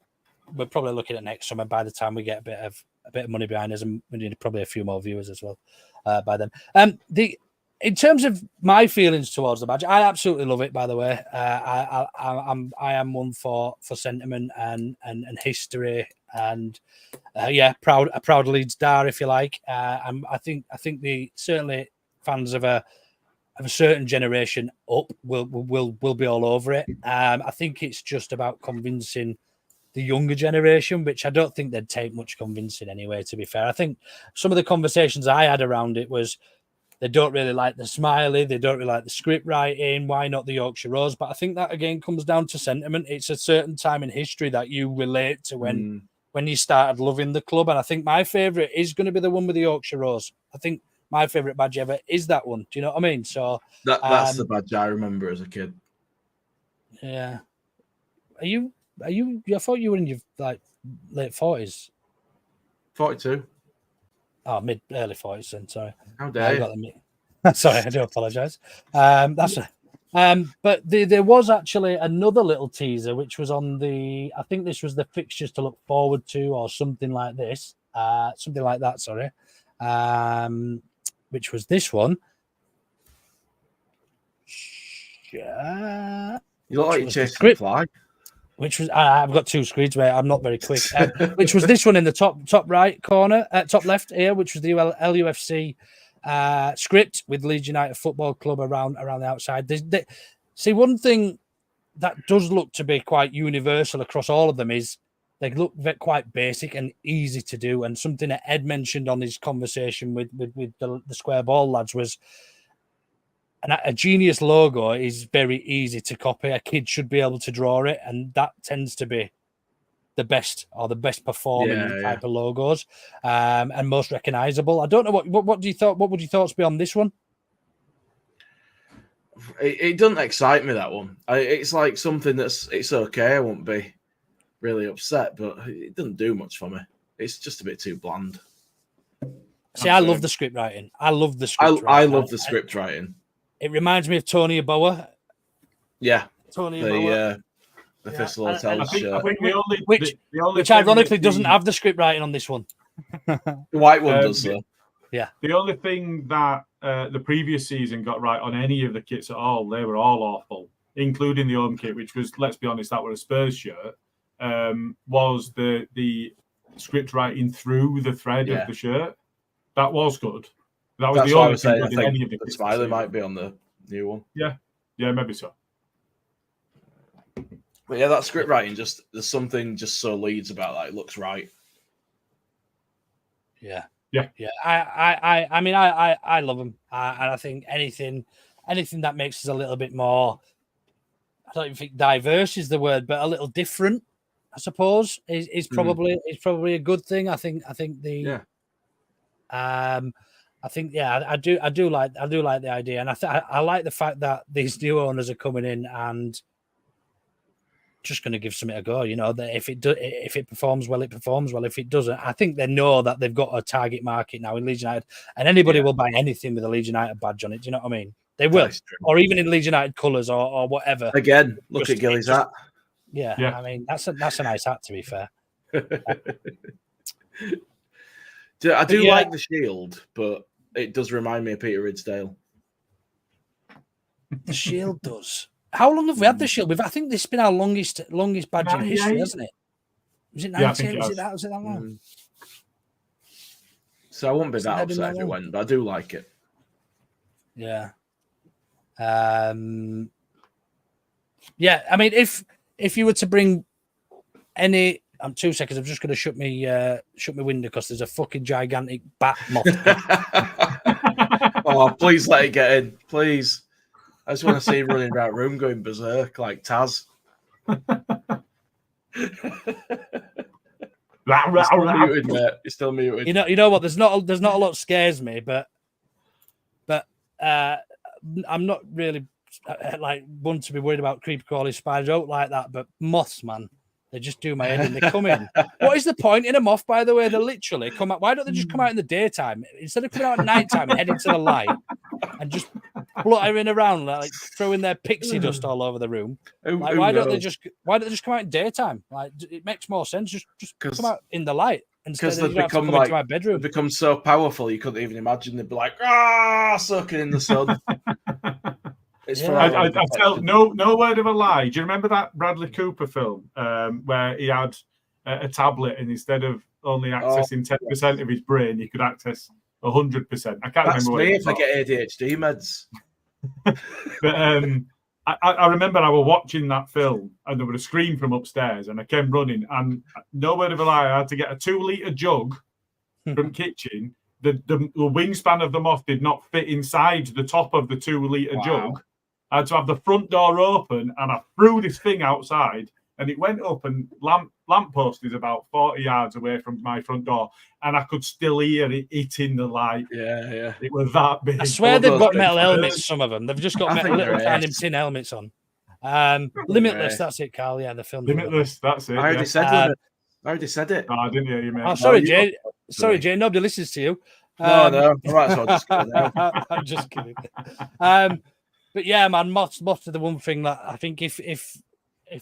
we're probably looking at next summer by the time we get a bit of money behind us, and we need probably a few more viewers as well by then. In terms of my feelings towards the badge, I absolutely love it. By the way, I am one for sentiment and history and a proud Leeds Star, if you like. I think the certainly fans of a certain generation up will be all over it. I think it's just about convincing the younger generation, which I don't think they'd take much convincing anyway, to be fair. I think some of the conversations I had around it was they don't really like the smiley, they don't really like the script writing, why not the Yorkshire Rose? But I think that again comes down to sentiment. It's a certain time in history that you relate to when you started loving the club. And I think my favourite is going to be the one with the Yorkshire Rose. I think my favourite badge ever is that one. Do you know what I mean? So that's the badge I remember as a kid. Yeah. I thought you were in your late 40s. 42. Oh, early 40s then, sorry. How dare you? Sorry, I do apologise. But there was actually another little teaser, which was on I think this was the fixtures to look forward to or something like this. Something like that, sorry. Which was this one. You look like you're chasing a fly. Which was I've got two screens where I'm not very quick. Which was this one in the top right corner, top left here, which was the LUFC script with Leeds United Football Club around the outside. See, one thing that does look to be quite universal across all of them is they look quite basic and easy to do. And something that Ed mentioned on his conversation with the Square Ball lads was a genius logo is very easy to copy. A kid should be able to draw it, and that tends to be the best performing type of logos, and most recognizable. I don't know what do you thought? What would your thoughts be on this one? It doesn't excite me, that one. It's like something it's okay. I won't be really upset, but it doesn't do much for me. It's just a bit too bland. See, I love the script writing. I love the script. I love the script writing. It reminds me of Tony Aboa. Yeah, Tony Aboa. The Thistle Hotel shirt. Which ironically doesn't have the script writing on this one. The white one does, though. Yeah. The only thing that the previous season got right on any of the kits at all, they were all awful, including the home kit, which was, let's be honest, that was a Spurs shirt, was the script writing through the thread of the shirt. That was good. That was the only thing good in any of the kits. The smiley might be on the new one. Yeah, maybe so. But yeah, that script writing, there's something just so Leeds about that. It looks right. Yeah. Yeah. I mean, I love them, and I think anything that makes us a little bit more, I don't even think diverse is the word, but a little different, I suppose, is probably a good thing. I think I think, yeah, I do like the idea, and I like the fact that these new owners are coming in and just going to give something a go. You know, that if it performs well, it performs well. If it doesn't, I think they know that they've got a target market now in Leeds United, and anybody will buy anything with a Leeds United badge on it. Do you know what I mean? They will, or even in Leeds United colours or whatever. Again, look at Gilly's hat. Yeah, I mean that's a nice hat, to be fair. I do like the shield, but it does remind me of Peter Ridsdale. The shield does. How long have we had the shield? I think this has been our longest badge in history, hasn't it? Was it 98? Was it that long? So I wouldn't be that upset if it went, but I do like it. Yeah. Yeah, I mean, if you were to bring any, 2 seconds. I'm just going to shut my window because there's a fucking gigantic bat moth. Oh, please let it get in, please. I just want to see him running around room going berserk like Taz. He's still muted. You know what? There's not a lot that scares me, but I'm not really like one to be worried about creepy crawly spiders. I don't like that, but moths, man, they just do my head in. They come in. What is the point in a moth, by the way? They literally come out. Why don't they just come out in the daytime instead of coming out at night time and heading to the light and just fluttering around like throwing their pixie dust all over the room? Like, why don't they just come out in daytime? Like, it makes more sense. Just come out in the light instead of become into my bedroom. They become so powerful you couldn't even imagine. They'd be like soaking in the sun. I tell no word of a lie. Do you remember that Bradley Cooper film where he had a tablet and instead of only accessing 10% of his brain, he could access 100%? I can't remember. That's me if I get ADHD meds. But I remember I was watching that film and there was a scream from upstairs and I came running and no word of a lie, I had to get a 2-litre jug from kitchen. The wingspan of the moth did not fit inside the top of the 2-litre jug. I had to have the front door open and I threw this thing outside and it went up and lamppost is about 40 yards away from my front door and I could still hear it hitting the light. Yeah. It was that big. I swear they've got metal helmets, some of them. They've just got little tiny tin helmets on. Limitless, that's it, Carl. Yeah, the film. Limitless, that's it. I already said it. No, I didn't hear you, mate. Oh, sorry, Jay. Sorry, Jay. Nobody listens to you. No. I might as well just go now. I'm just kidding. But yeah, man, moths are the one thing that I think if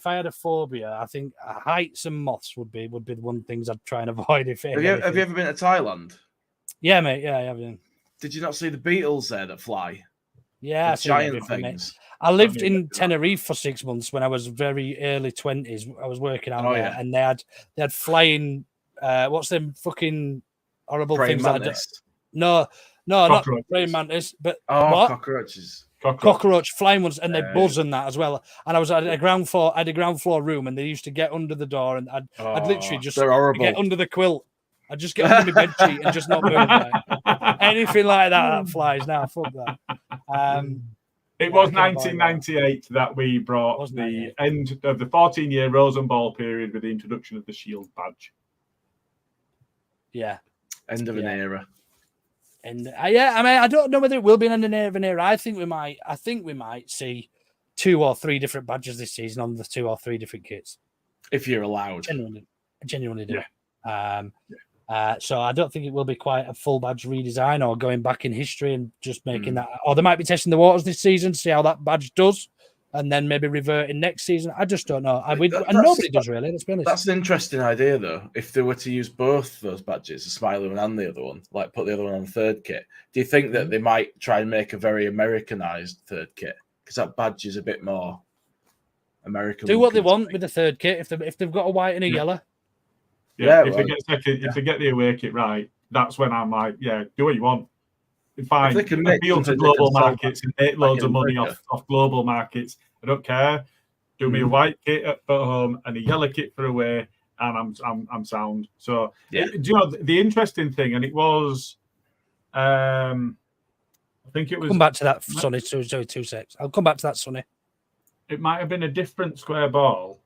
I had a phobia, I think heights and moths would be the one things I'd try and avoid. Have you ever been to Thailand? Yeah, mate. Yeah, I have been. Did you not see the beetles there that fly? Yeah, giant things. Mate. I lived in Tenerife for 6 months when I was very early 20s. I was working out there, and they had flying. What's them fucking horrible praying things? Mantis. No, not praying mantis, but cockroaches. Cockroach flying ones, and they buzz and that as well. And I was at a ground floor room, and they used to get under the door, and I'd literally just get under the quilt. I'd just get under my bed sheet and just not move. Like. Anything like that flies now. Fuck that. It was 1998 that we brought the end of the 14-year Rose and Ball period with the introduction of the Shield badge. Yeah. End of an era. And I mean, I don't know whether it will be an end of an era. I think we might see 2 or 3 different badges this season on the 2 or 3 different kits, if you're allowed. Genuinely do. Yeah. So I don't think it will be quite a full badge redesign or going back in history and just making that. Or they might be testing the waters this season to see how that badge does, and then maybe reverting next season. I just don't know. And nobody does really. Let's be honest. That's an interesting idea, though. If they were to use both those badges, the Smiley one and the other one, like put the other one on the third kit, do you think that they might try and make a very Americanized third kit? Because that badge is a bit more American. Do what they want with the third kit. If they've got a white and a yellow. Yeah, if they get the away kit right, that's when I'm like, do what you want. Fine, they can appeal to global markets and make loads of money off global markets. I don't care. Do me a white kit at home and a yellow kit for away, and I'm sound. So, do you know the interesting thing? And it was, I think it was. Come back to that, Sonny. 2 secs. I'll come back to that, Sonny. It might have been a different square ball.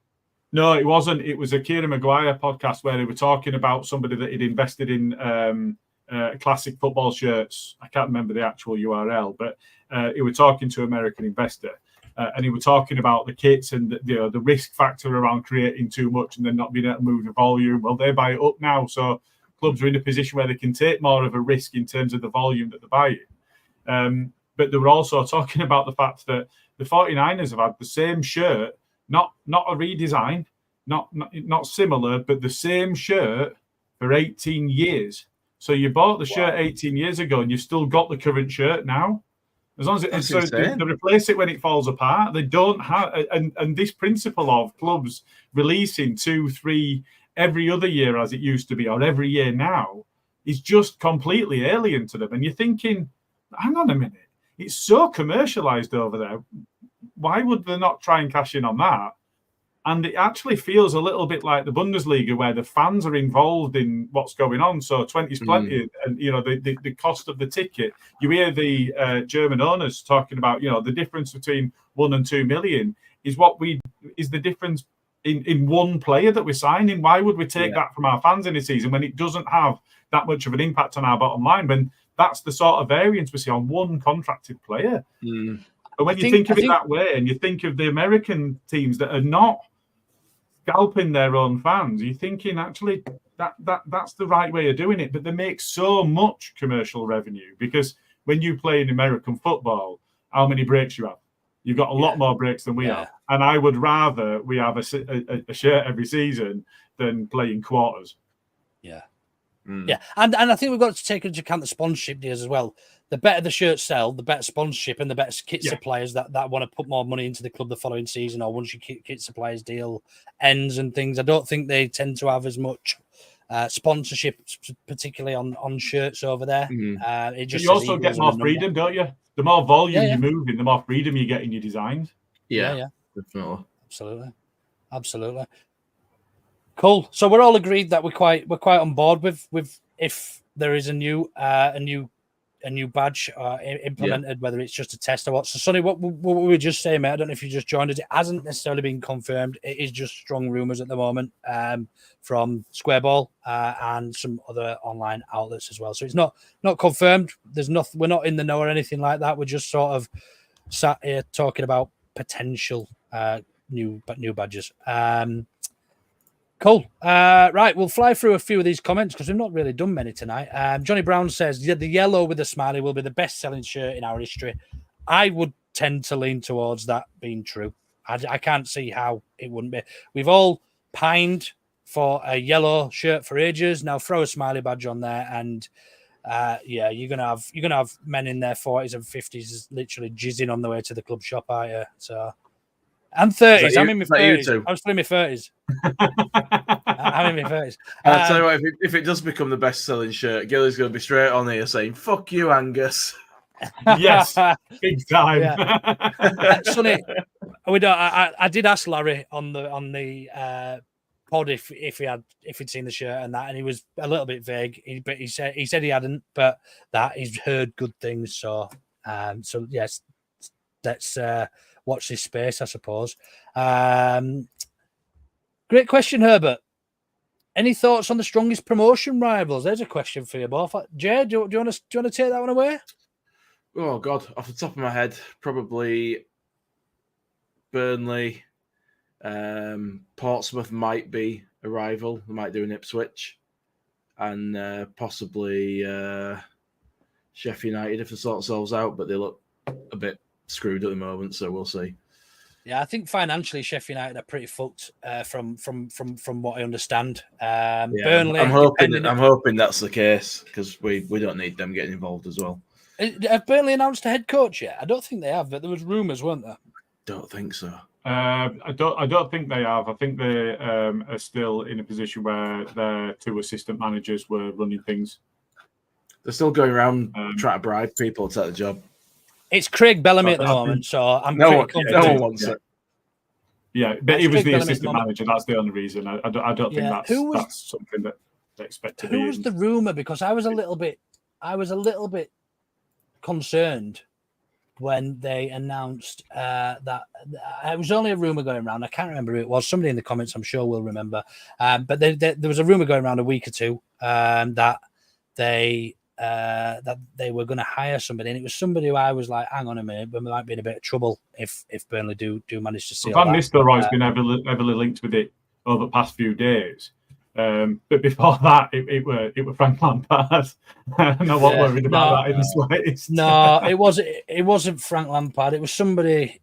No, it wasn't. It was a Kieran Maguire podcast where they were talking about somebody that had invested in classic football shirts. I can't remember the actual URL, but he was talking to an American investor. And he was talking about the kits and the risk factor around creating too much and then not being able to move the volume. Well, they buy it up now, so clubs are in a position where they can take more of a risk in terms of the volume that they're buying. But they were also talking about the fact that the 49ers have had the same shirt, not a redesign, not similar, but the same shirt for 18 years. So you bought the shirt 18 years ago and you've still got the current shirt now. As long as they replace it when it falls apart, they don't have. And this principle of clubs releasing 2-3 every other year as it used to be, or every year now, is just completely alien to them. And you're thinking, hang on a minute, it's so commercialized over there. Why would they not try and cash in on that? And it actually feels a little bit like the Bundesliga, where the fans are involved in what's going on. So 20 is plenty, and the cost of the ticket. You hear the German owners talking about, the difference between 1 and 2 million is the difference in one player that we're signing. Why would we take that from our fans in a season when it doesn't have that much of an impact on our bottom line? When that's the sort of variance we see on one contracted player. But when you think of it that way, and you think of the American teams that are not scalping their own fans, you're thinking actually that's the right way of doing it. But they make so much commercial revenue, because when you play in American football, how many breaks you have? You've got a lot more breaks than we have. And I would rather we have a shirt every season than playing quarters. Yeah. Yeah, and I think we've got to take into account the sponsorship deals as well. The better the shirts sell, the better sponsorship and the better kit suppliers that want to put more money into the club the following season, or once your kit suppliers deal ends and things. I don't think they tend to have as much sponsorship, particularly on shirts over there. It just you also get more freedom, don't you? The more volume you move in, the more freedom you get in your designs. Yeah, definitely. Absolutely. Cool. So we're all agreed that we're quite on board with if there is a new badge implemented, whether it's just a test or what. So Sonny, what we were just saying, mate, I don't know if you just joined us. It hasn't necessarily been confirmed. It is just strong rumours at the moment from Squareball and some other online outlets as well. So it's not confirmed. We're not in the know or anything like that. We're just sort of sat here talking about potential new badges. Cool. Right, we'll fly through a few of these comments because we've not really done many tonight. Johnny Brown says, the yellow with the smiley will be the best-selling shirt in our history. I would tend to lean towards that being true. I can't see how it wouldn't be. We've all pined for a yellow shirt for ages. Now throw a smiley badge on there, and you're gonna have men in their 40s and 50s literally jizzing on the way to the club shop, aren't you? So. I'm 30s. I'm in my 30s. I'm still in my 30s. I'm in my 30s. I'll tell you what, if it does become the best-selling shirt, Gilly's going to be straight on here saying, "Fuck you, Angus." Yes, big time. Sonny, I did ask Larry on the pod if he'd seen the shirt and that, and he was a little bit vague. But he said he hadn't, but that he's heard good things. So yes, let's watch this space, I suppose. Great question, Herbert. Any thoughts on the strongest promotion rivals? There's a question for you both. Jay, do you want to take that one away? Oh God, off the top of my head, probably Burnley. Portsmouth might be a rival. They might do an Ipswich, and possibly Sheffield United if they sort themselves out. But they look a bit screwed at the moment, so we'll see. Yeah, I think financially Sheffield United are pretty fucked from what I understand. Burnley, I'm hoping that's the case, because we don't need them getting involved as well. Have Burnley announced a head coach yet? I don't think they have, but there was rumours, weren't there? Don't think so. I don't think they have. I think they are still in a position where their 2 assistant managers were running things. They're still going around trying to bribe people to take the job. It's Craig Bellamy at the moment, so I'm no one wants it. Yeah, but he was the assistant manager. That's the only reason. I don't think that's something that they expect to be. Who was the rumor? Because I was a little bit concerned when they announced that it was only a rumor going around. I can't remember who it was. Somebody in the comments, I'm sure, will remember. But there was a rumor going around a week or two that they that they were going to hire somebody, and it was somebody who I was like, hang on a minute, we might be in a bit of trouble if Burnley do manage to seal Van that. Nistelrooy's been heavily linked with it over the past few days. But before that, it were Frank Lampard. I'm not worried about that in the slightest. No, it wasn't Frank Lampard. It was somebody,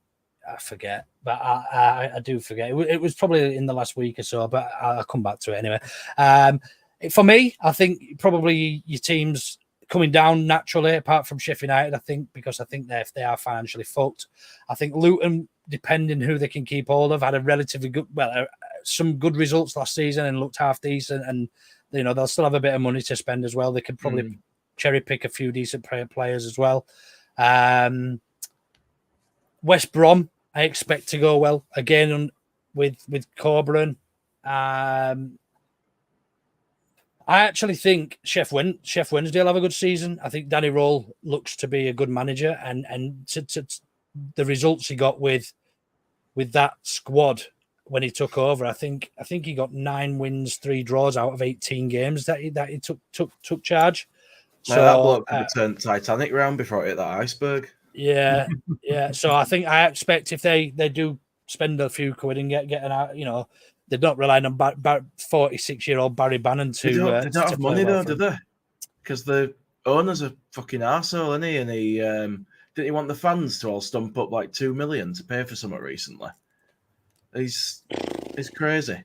I forget, but I do forget. It was probably in the last week or so, but I'll come back to it anyway. For me, I think probably your team's coming down naturally, apart from Sheffield United, I think, because I think they are financially fucked. I think Luton, depending who they can keep hold of, had a relatively good, some good results last season and looked half decent, and they'll still have a bit of money to spend as well. They could probably cherry pick a few decent players as well. West Brom, I expect to go well again with Coburn. I actually think Chef Wednesday will have a good season. I think Danny Roll looks to be a good manager, and the results he got with that squad when he took over, I think he got 9 wins, 3 draws out of 18 games that he took charge. So that bloke could have turned Titanic round before it hit that iceberg. Yeah. So I expect if they do spend a few quid and get an out, they're not relying on 46-year-old Barry Bannon to. They don't have money though, do they? Because the owner's a fucking arsehole, isn't he? And he didn't he want the fans to all stump up like 2 million to pay for something recently? He's crazy.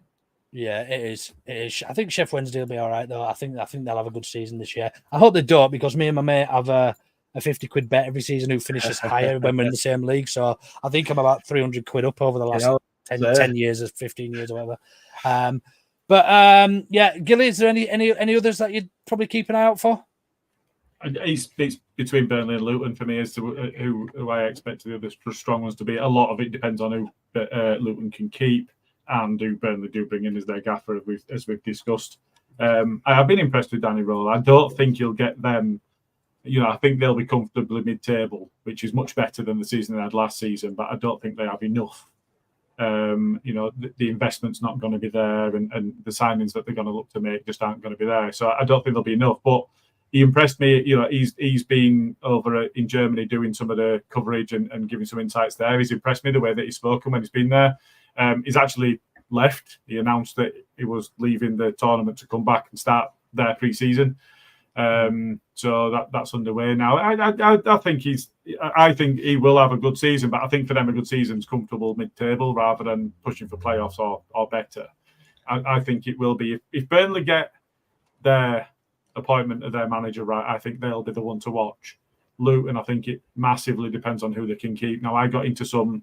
Yeah, it is. I think Chef Wednesday will be all right though. I think they'll have a good season this year. I hope they don't, because me and my mate have a 50 quid bet every season who finishes higher when we're in the same league. So I think I'm about 300 quid up over the last 10 years or 15 years or whatever. But Gilly, is there any others that you'd probably keep an eye out for? It's between Burnley and Luton for me as to who I expect the other strong ones to be. A lot of it depends on who Luton can keep and who Burnley do bring in as their gaffer, as we've discussed. I have been impressed with Danny Roll. I don't think you'll get them. I think they'll be comfortably mid-table, which is much better than the season they had last season, but I don't think they have enough. The investment's not going to be there, and the signings that they're going to look to make just aren't going to be there. So I don't think there'll be enough. But he impressed me. He's been over in Germany doing some of the coverage and giving some insights there. He's impressed me the way that he's spoken when he's been there. He's actually left. He announced that he was leaving the tournament to come back and start their pre-season. So that's underway now. I think he will have a good season, but I think for them a good season is comfortable mid-table rather than pushing for playoffs or better. I think it will be if Burnley get their appointment of their manager right. I think they'll be the one to watch. Luton, I think it massively depends on who they can keep. Now I got into some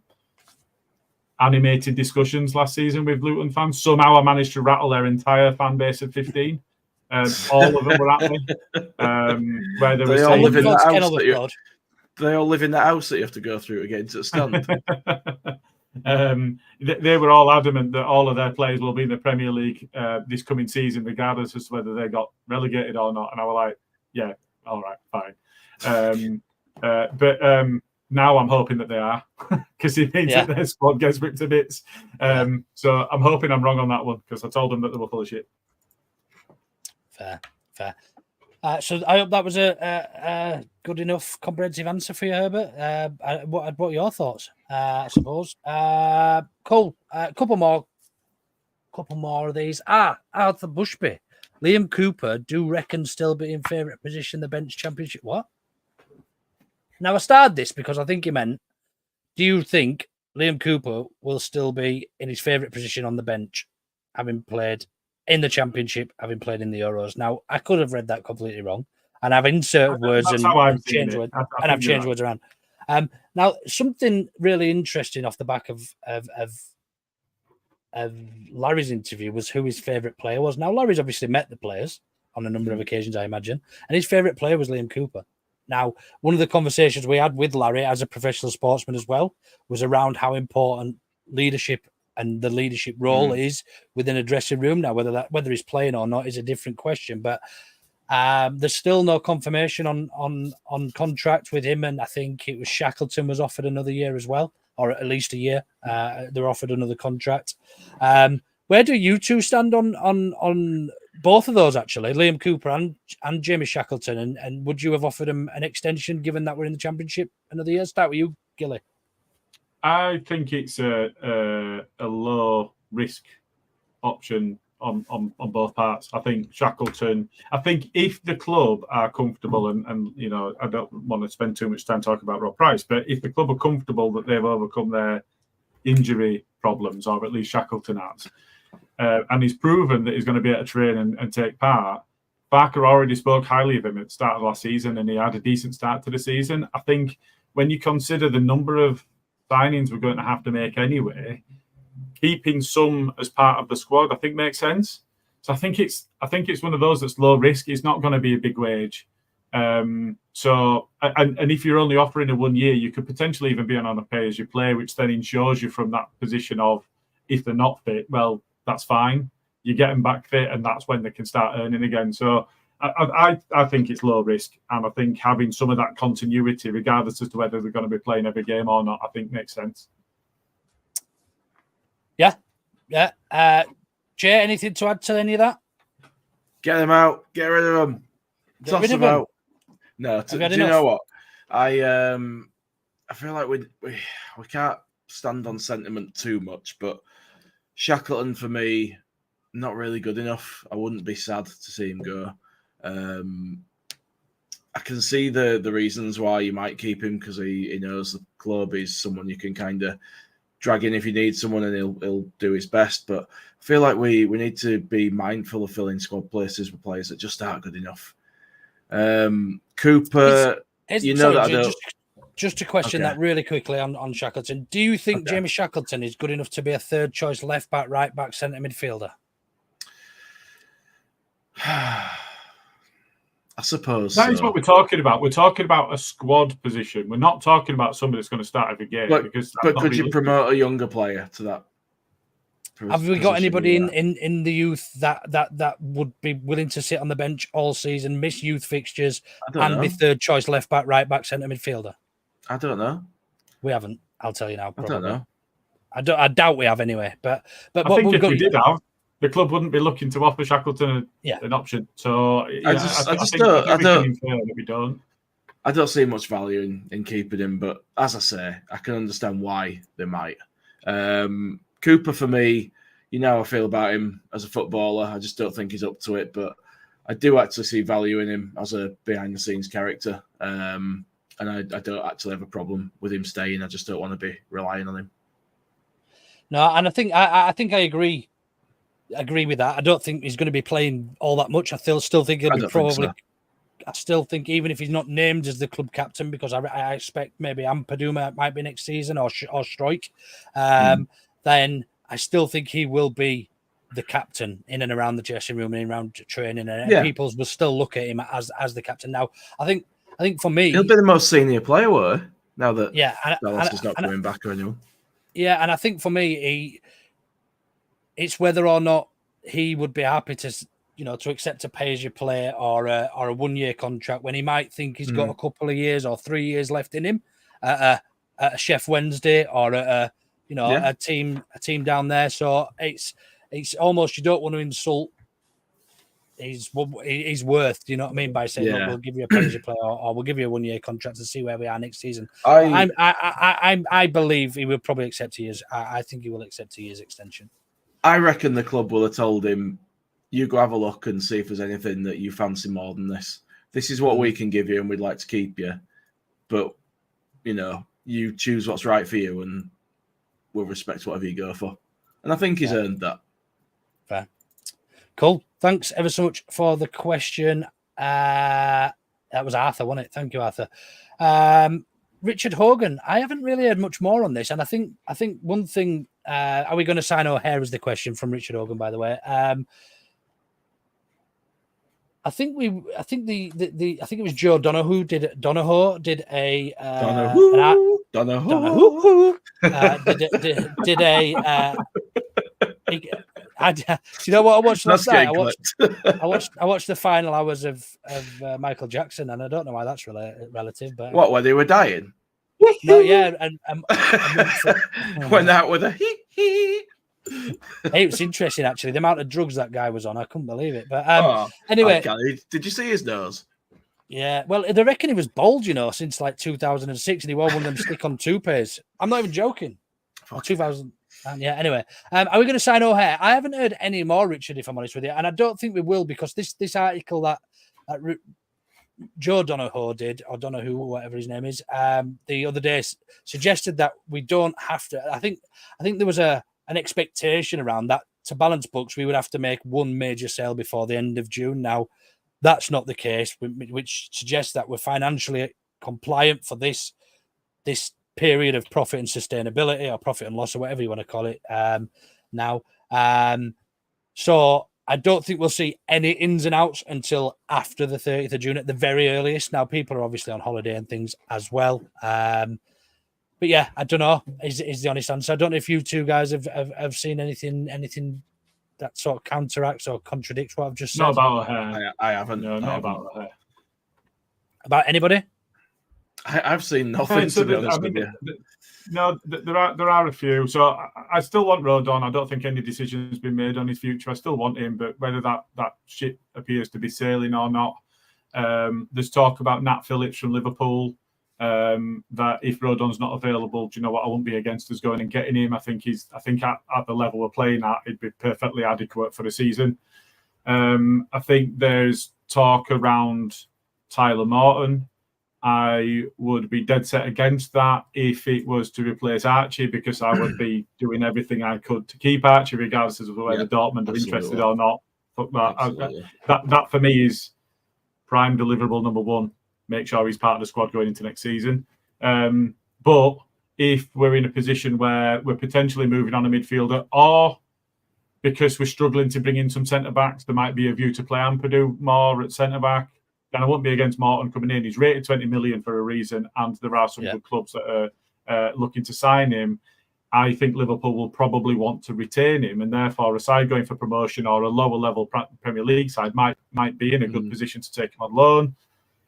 animated discussions last season with Luton fans. Somehow I managed to rattle their entire fan base of 15. All of them were at me. Where they all live in the house. They all live in the house that you have to go through to get into the stand. They were all adamant that all of their players will be in the Premier League this coming season, regardless as to whether they got relegated or not. And I was like, yeah, all right, fine. But now I'm hoping that they are, because it means that their squad gets ripped to bits. So I'm hoping I'm wrong on that one, because I told them that they were full of shit. Fair. So I hope that was a good enough comprehensive answer for you, Herbert. What are your thoughts? I suppose. Cool. Couple more of these. Arthur Bushby, Liam Cooper do reckon still be in favourite position in the bench championship. What? Now I started this because I think he meant, do you think Liam Cooper will still be in his favourite position on the bench, having played in the championship, having played in the Euros? Now, I could have read that completely wrong, and I've inserted words and changed words, and I've changed words around. Now, something really interesting off the back of Larry's interview was who his favourite player was. Now, Larry's obviously met the players on a number of occasions, I imagine, and his favourite player was Liam Cooper. Now, one of the conversations we had with Larry as a professional sportsman as well was around how important leadership and the leadership role is within a dressing room. Now, whether he's playing or not is a different question, but there's still no confirmation on contract with him, and I think it was Shackleton was offered another year as well, or at least a year. They're offered another contract. Where do you two stand on both of those actually, Liam Cooper and Jamie Shackleton. And would you have offered him an extension given that we're in the Championship another year? Start with you, Gilly. I think it's a low risk option on both parts. I think Shackleton. I think if the club are comfortable, and you know, I don't want to spend too much time talking about Rob Price, but if the club are comfortable that they've overcome their injury problems, or at least Shackleton has, and he's proven that he's going to be able to train and take part. Barker already spoke highly of him at the start of last season, and he had a decent start to the season. I think when you consider the number of signings we're going to have to make anyway, keeping some as part of the squad, I think makes sense. So I think it's one of those that's low risk. It's not going to be a big wage. So if you're only offering a 1 year, you could potentially even be on a pay as you play, which then ensures you from that position of if they're not fit, well, that's fine. You get them back fit, and that's when they can start earning again. So I think it's low risk, and I think having some of that continuity, regardless as to whether they're going to be playing every game or not, I think makes sense. Yeah. Jay, anything to add to any of that? Get them out. Get rid of them. Toss them out. No, do you know what? I feel like we can't stand on sentiment too much, but Shackleton for me, not really good enough. I wouldn't be sad to see him go. I can see the reasons why you might keep him, because he knows the club is someone you can kind of drag in if you need someone, and he'll do his best. But I feel like we need to be mindful of filling squad places with players that just aren't good enough. Cooper, just to question that really quickly on Shackleton. Do you think Jamie Shackleton is good enough to be a third choice left back, right back, centre midfielder? I suppose that is what we're talking about. We're talking about a squad position. We're not talking about somebody that's going to start every game. But could you promote a younger player to that? Have we got anybody in the youth that would be willing to sit on the bench all season, miss youth fixtures, and be third choice left back, right back, centre midfielder? I don't know. We haven't. I'll tell you now. Probably. I don't know. I doubt we have anyway. But I think if we did have, the club wouldn't be looking to offer Shackleton an option. So I don't see much value in keeping him, but as I say, I can understand why they might. Cooper, for me, you know how I feel about him as a footballer. I just don't think he's up to it, but I do actually see value in him as a behind-the-scenes character. And I don't actually have a problem with him staying. I just don't want to be relying on him. No, and I think I agree with that. I don't think he's going to be playing all that much. I still think he'll be probably. I still think even if he's not named as the club captain, because I expect maybe Ampaduma might be next season or Stroik, then I still think he will be the captain in and around the dressing room and around training, and people will still look at him as the captain. Now, I think for me, he'll be the most senior player, now that Dallas is not coming back or anyone. Yeah, and I think for me, it's whether or not he would be happy to accept a pay-as-you-play or a 1 year contract when he might think he's got a couple of years or 3 years left in him at a Chef Wednesday or a team down there. So it's almost, you don't want to insult his worth. Do you know what I mean, by saying look, we'll give you a pay-as-you-play or we'll give you a 1 year contract to see where we are next season. I believe he will probably accept 2 years. I think he will accept 2 years extension. I reckon the club will have told him, you go have a look and see if there's anything that you fancy more than this. This is what we can give you and we'd like to keep you. But, you choose what's right for you and we'll respect whatever you go for. And I think he's earned that. Fair. Cool. Thanks ever so much for the question. That was Arthur, wasn't it? Thank you, Arthur. Richard Hogan, I haven't really heard much more on this. And I think one thing, are we going to sign O'Hare is the question from Richard Hogan, by the way. I think it was Joe Donoghue did a Donoghue did a you know what I watched last night? I watched the final hours of Michael Jackson, and I don't know why that's relative. But what, when they were dying? No, yeah, and went out with a hee hee. Hey, it was interesting actually. The amount of drugs that guy was on, I couldn't believe it. But anyway, did you see his nose? Yeah, well, they reckon he was bald, since like 2006, and he wore one of them stick-on toupees. I'm not even joking. 2000. Yeah. Anyway, are we going to sign O'Hare? I haven't heard any more, Richard, if I'm honest with you, and I don't think we will because this article that Joe Donohoe did, or Donohoe, whatever his name is, the other day suggested that we don't have to. I think there was an expectation around that to balance books. We would have to make one major sale before the end of June. Now, that's not the case, which suggests that we're financially compliant for this period of profit and sustainability, or profit and loss, or whatever you want to call it. Now, so I don't think we'll see any ins and outs until after the 30th of June at the very earliest. Now, people are obviously on holiday and things as well. But yeah, I don't know. Is the honest answer? I don't know if you two guys have seen anything that sort of counteracts or contradicts what I've just said. Not about O'Hare. I haven't. No, not about O'Hare. About anybody? I've seen nothing, to be honest with you. No, there are a few. So I still want Rodon. I don't think any decision's been made on his future. I still want him, but whether that ship appears to be sailing or not. There's talk about Nat Phillips from Liverpool. That if Rodon's not available, do you know what? I won't be against us going and getting him. I think at the level we're playing at, he'd be perfectly adequate for the season. I think there's talk around Tyler Morton. I would be dead set against that if it was to replace Archie, because I would be doing everything I could to keep Archie, regardless of whether Dortmund are interested or not. Fuck that. That for me is prime deliverable number one. Make sure he's part of the squad going into next season. But if we're in a position where we're potentially moving on a midfielder, or because we're struggling to bring in some centre-backs, there might be a view to play Ampadu more at centre-back, then I won't be against Morton coming in. He's rated 20 million for a reason, and there are some good clubs that are looking to sign him. I think Liverpool will probably want to retain him, and therefore a side going for promotion or a lower-level Premier League side might be in a good position to take him on loan.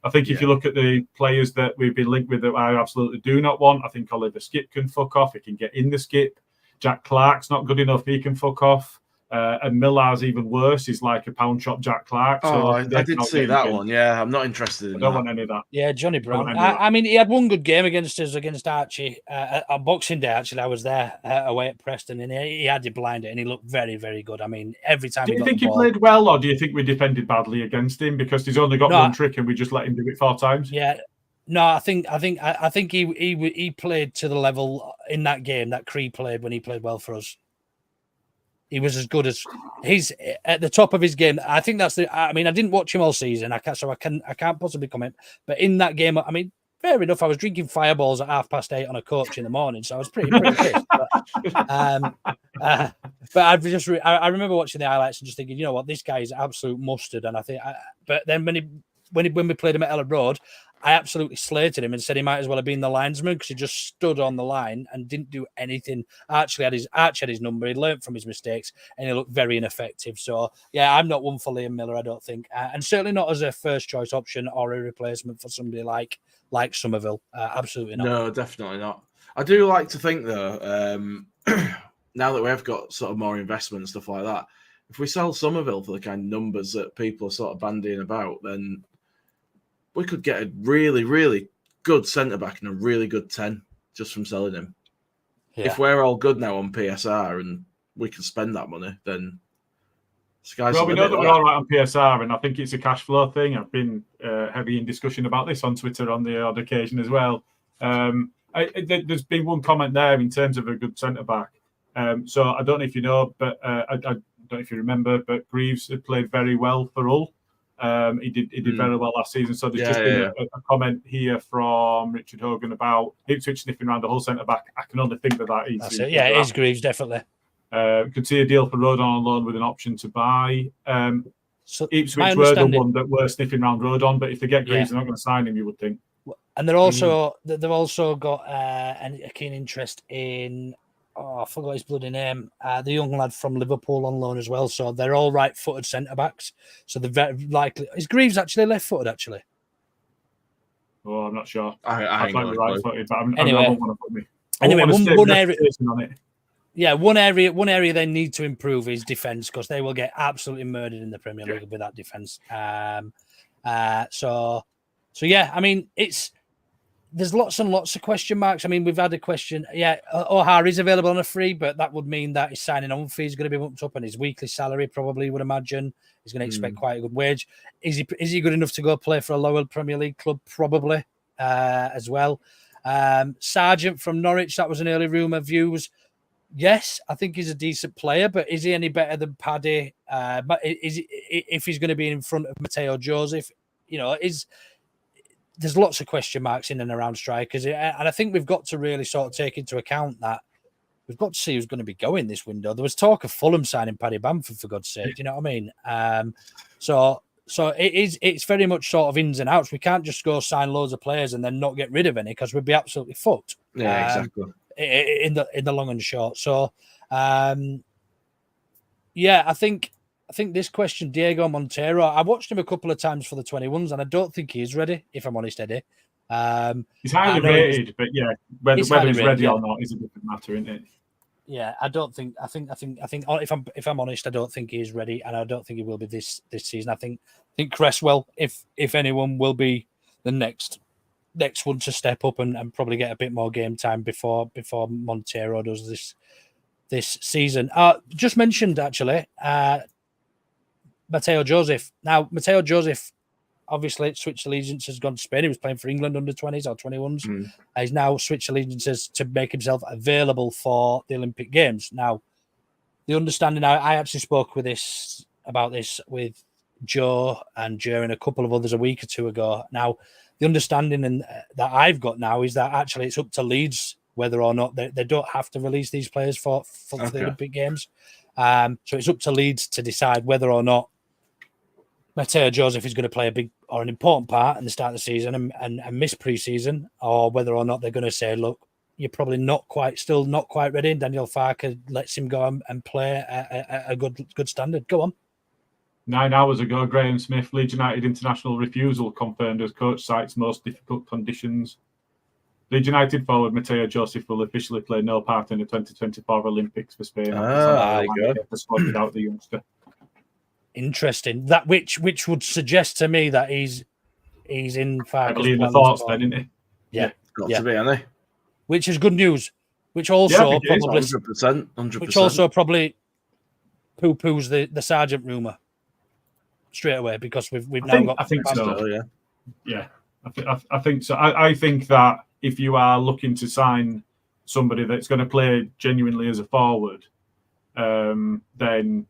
I think if you look at the players that we've been linked with that I absolutely do not want, I think Oliver Skip can fuck off. He can get in the skip. Jack Clark's not good enough. He can fuck off. And Millar's even worse. He's like a pound shop Jack Clark. So I did see that one. Yeah, I'm not interested in that. I don't want any of that. Yeah, Johnny Brown. I mean, he had one good game against Archie on Boxing Day. Actually, I was there away at Preston, and he had it blinded, and he looked very, very good. I mean, every time. Do you think he played well, or do you think we defended badly against him because he's only got one trick and we just let him do it 4 times? Yeah. No, I think he played to the level in that game that Cree played when he played well for us. He was as good as he's at the top of his game. I think that's I mean, I didn't watch him all season. I can't possibly comment. But in that game, I mean, fair enough. I was drinking fireballs at 8:30 on a coach in the morning, so I was pretty pissed. But I remember watching the highlights and just thinking, you know what, this guy is absolute mustard. And I think, but then when we played him at Ellen Road, I absolutely slated him and said he might as well have been the linesman because he just stood on the line and didn't do anything. Archie had his number. He learned from his mistakes and he looked very ineffective. So, yeah, I'm not one for Liam Miller, I don't think. And certainly not as a first choice option or a replacement for somebody like Somerville. Absolutely not. No, definitely not. I do like to think, though, now that we have got sort of more investment and stuff like that, if we sell Somerville for the kind of numbers that people are sort of bandying about, then we could get a really, really good centre-back and a really good 10 just from selling him. Yeah. If we're all good now on PSR and we can spend that money, then sky's the limit. We know that we're all right on PSR, and I think it's a cash flow thing. I've been heavy in discussion about this on Twitter on the odd occasion as well. There's been one comment there in terms of a good centre-back. So I don't know if you know, but I don't know if you remember, but Greaves had played very well for Hull. He did very well last season. So there's been a comment here from Richard Hogan about Ipswich sniffing around the whole centre-back. I can only think that is. That's it. Yeah, it is Greaves, definitely. Could see a deal for Rodon on loan with an option to buy. So Ipswich were the one that were sniffing around Rodon, but if they get Greaves, they're not going to sign him, you would think. And they've also got a keen interest in, I forgot his bloody name, the young lad from Liverpool on loan as well. So they're all right-footed centre-backs. So they're very likely. Is Greaves actually left-footed, actually? Oh, I'm not sure. I might be right-footed, but anyway, I don't want to put me. Anyway, one area. On it. Yeah, one area they need to improve is defense, because they will get absolutely murdered in the Premier League with that defense. So yeah, I mean, there's lots and lots of question marks. I mean, we've had a question. Yeah, O'Hara is available on a free, but that would mean that his signing on fee is going to be bumped up, and his weekly salary probably, would imagine, he's going to expect quite a good wage. Is he good enough to go play for a lower Premier League club? Probably, as well. Sargent from Norwich, that was an early rumour. Views. Yes, I think he's a decent player, but is he any better than Paddy? If he's going to be in front of Mateo Joseph, there's lots of question marks in and around strikers, and I think we've got to really sort of take into account that we've got to see who's going to be going this window. There was talk of Fulham signing Paddy Bamford, for God's sake. Do you know what I mean? So it's very much sort of ins and outs. We can't just go sign loads of players and then not get rid of any, because we'd be absolutely fucked. Yeah, exactly. In the long and short. So, yeah, I think this question, Diego Montero, I watched him a couple of times for the 21s, and I don't think he is ready, if I'm honest, Eddie. He's highly rated, but yeah, whether he's ready or not is a different matter, isn't it? Yeah, I think if I'm honest, I don't think he is ready, and I don't think he will be this season. I think Cresswell, if anyone, will be the next one to step up and probably get a bit more game time before Montero does this season. Just mentioned, actually, Mateo Joseph. Now, Mateo Joseph obviously switched allegiances, gone to Spain. He was playing for England under 20s or 21s. He's now switched allegiances to make himself available for the Olympic Games. Now, the understanding, I actually spoke about this with Joe and Jer and a couple of others a week or two ago. Now, the understanding that I've got now is that actually it's up to Leeds whether or not they don't have to release these players for the Olympic Games. So it's up to Leeds to decide whether or not Mateo Joseph is going to play a big or an important part in the start of the season and miss pre-season, or whether or not they're going to say, look, you're probably still not quite ready. And Daniel Farke lets him go and play a good standard. Go on. 9 hours ago, Graham Smith, Leeds United international refusal confirmed as coach cites most difficult conditions. Leeds United forward Mateo Joseph will officially play no part in the 2024 Olympics for Spain. There you go. Without the youngster. Interesting. That which would suggest to me that he's in Farke's heavily in the thoughts then, isn't he? Yeah. Got to be, hasn't he? Which is good news. Which also probably 100%. Which also probably poo-poos the Sargent rumour straight away, because we've now got. I think so. Yeah. I think so. I think that if you are looking to sign somebody that's going to play genuinely as a forward, then